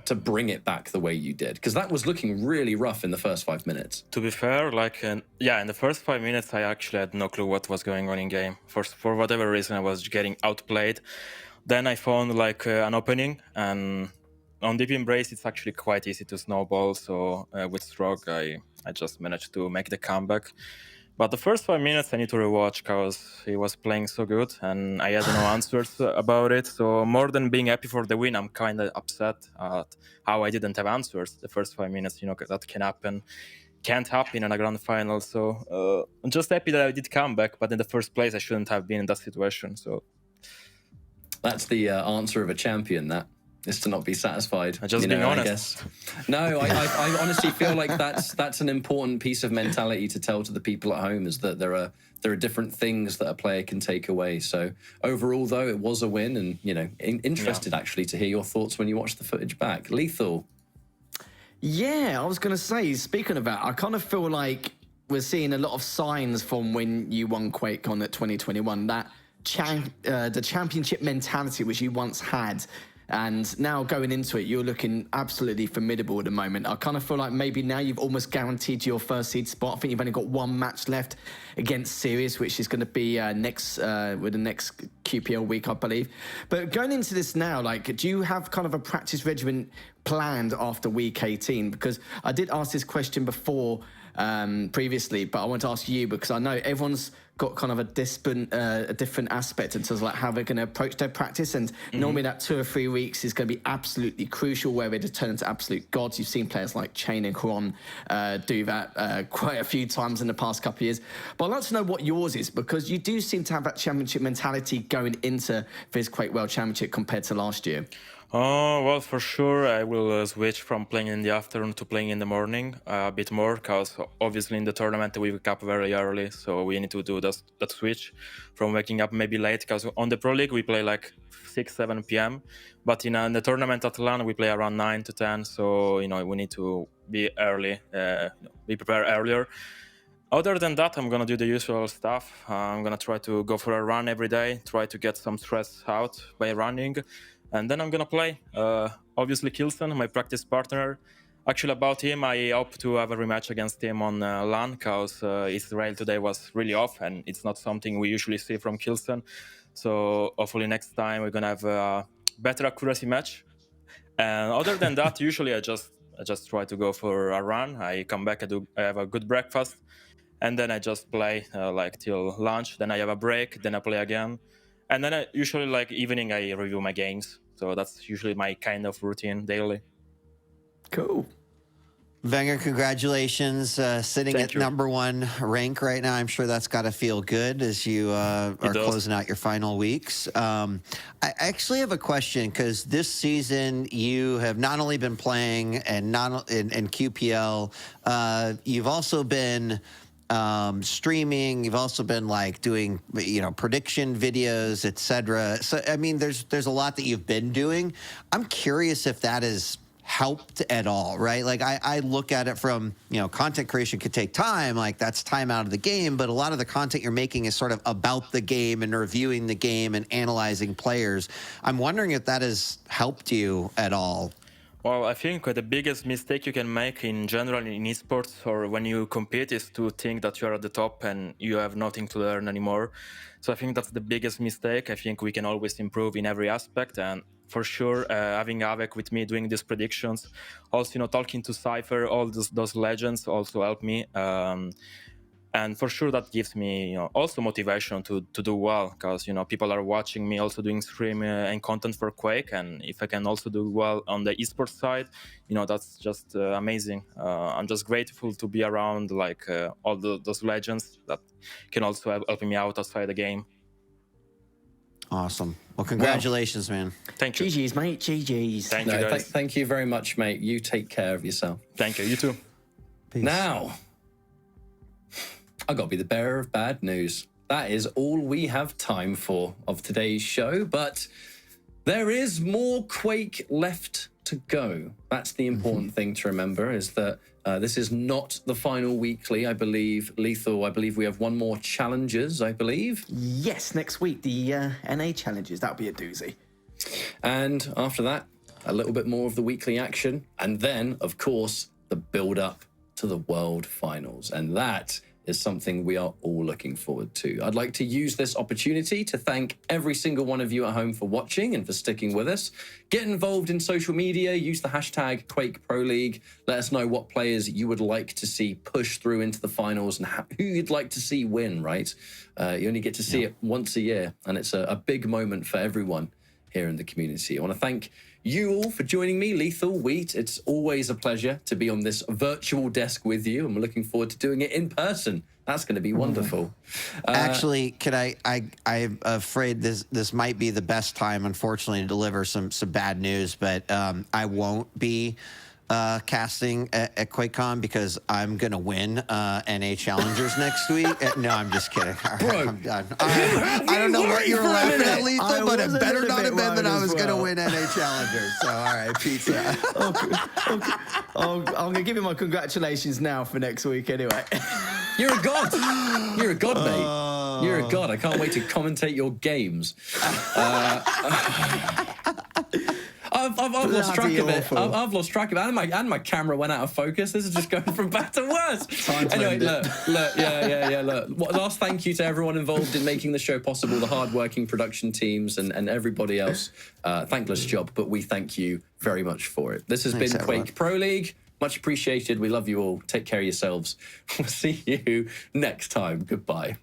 to bring it back the way you did, because that was looking really rough in the first 5 minutes. To be fair, like, in the first 5 minutes, I actually had no clue what was going on in game. For whatever reason, I was getting outplayed. Then I found like an opening, and on Deep Embrace, it's actually quite easy to snowball. So with Strog, I just managed to make the comeback. But the first 5 minutes I need to rewatch because he was playing so good and I had no answers about it. So more than being happy for the win, I'm kind of upset at how I didn't have answers the first 5 minutes. You know, that can happen. Can't happen in a grand final. So I'm just happy that I did come back. But in the first place, I shouldn't have been in that situation. So that's the answer of a champion, that is to not be satisfied. Just being honest. I guess. No, I honestly feel like that's an important piece of mentality to tell to the people at home, is that there are different things that a player can take away. So overall, though, it was a win, and interested actually to hear your thoughts when you watch the footage back. Lethal. Yeah, I was going to say, speaking of that, I kind of feel like we're seeing a lot of signs from when you won Quake on at 2021, that the championship mentality which you once had. And now going into it, you're looking absolutely formidable at the moment. I kind of feel like maybe now you've almost guaranteed your first seed spot. I think you've only got one match left against Sirius, which is going to be with the next QPL week, I believe. But going into this now, like, do you have kind of a practice regimen planned after week 18? Because I did ask this question before previously, but I want to ask you, because I know everyone's got kind of a different aspect in terms of like how they're going to approach their practice, and normally that 2 or 3 weeks is going to be absolutely crucial, where they turn into absolute gods. You've seen players like Chain and Kron do that quite a few times in the past couple of years. But I'd like to know what yours is, because you do seem to have that championship mentality going into this Quake World Championship compared to last year. Oh, well, for sure, I will switch from playing in the afternoon to playing in the morning a bit more, because obviously in the tournament we wake up very early, so we need to do that switch from waking up maybe late, because on the Pro League we play like 6-7 p.m., but in the tournament at LAN we play around 9 to 10, so we need to be early, be prepared earlier. Other than that, I'm going to do the usual stuff. I'm going to try to go for a run every day, try to get some stress out by running. And then I'm going to play. Obviously, k1llsen, my practice partner. Actually, about him, I hope to have a rematch against him on LAN, because his rail today was really off, and it's not something we usually see from k1llsen. So hopefully next time we're going to have a better accuracy match. And other than that, usually I just try to go for a run. I come back, I have a good breakfast, and then I just play like till lunch. Then I have a break, then I play again. And then usually, like evening, I review my games. So that's usually my kind of routine daily. Cool. Venger, congratulations. Sitting Thank at you. #1 rank right now. I'm sure that's got to feel good as you are closing out your final weeks. I actually have a question, because this season you have not only been playing and not in QPL, you've also been streaming. You've also been like doing, prediction videos, etc. So, I mean, there's a lot that you've been doing. I'm curious if that has helped at all, right? Like I look at it from, content creation could take time, like that's time out of the game, but a lot of the content you're making is sort of about the game and reviewing the game and analyzing players. I'm wondering if that has helped you at all. Well, I think the biggest mistake you can make in general in esports or when you compete is to think that you're at the top and you have nothing to learn anymore. So I think that's the biggest mistake. I think we can always improve in every aspect, and for sure, having Avek with me doing these predictions, also talking to Cypher, all those legends also help me. And for sure, that gives me also motivation to do well, because people are watching me also doing stream and content for Quake, and if I can also do well on the esports side, that's just amazing. I'm just grateful to be around like all those legends that can also help me out outside the game. Awesome. Well, congratulations, man. Thank you. GG's, mate. GG's. Thank you, guys. Thank you very much, mate. You take care of yourself. Thank you. You too. Peace. Now, I got to be the bearer of bad news. That is all we have time for of today's show, but There is more Quake left to go. That's the important thing to remember, is that this is not the final weekly, I believe. Lethal, I believe we have one more challenges, I believe. Yes, next week, the NA challenges. That'll be a doozy. And after that, a little bit more of the weekly action. And then, of course, the build-up to the World Finals. And that is something we are all looking forward to. I'd like to use this opportunity to thank every single one of you at home for watching and for sticking with us. Get involved in social media, use the hashtag Quake Pro League. Let us know what players you would like to see push through into the finals and who you'd like to see win, right? You only get to see it once a year, and it's a big moment for everyone here in the community. I want to thank you all for joining me, Lethal, Wheat. It's always a pleasure to be on this virtual desk with you, and we're looking forward to doing it in person. That's going to be wonderful. Actually, I'm afraid this might be the best time, unfortunately, to deliver some bad news, but I won't be casting at QuakeCon because I'm going to win NA Challengers next week. No, I'm just kidding. All right, Bro, I'm done. I don't know what you're laughing at, Lethal, but it better not have been that I was going to win NA Challengers. So, all right, pizza. Okay. I'm going to give you my congratulations now for next week anyway. You're a god. You're a god, mate. You're a god. I can't wait to commentate your games. I've lost track of it. I've lost track of it. And my camera went out of focus. This is just going from bad to worse. Anyway, look. Look. Last thank you to everyone involved in making the show possible, the hard-working production teams and everybody else. Thankless job, but we thank you very much for it. This has been Quake Pro League. Much appreciated. We love you all. Take care of yourselves. We'll see you next time. Goodbye.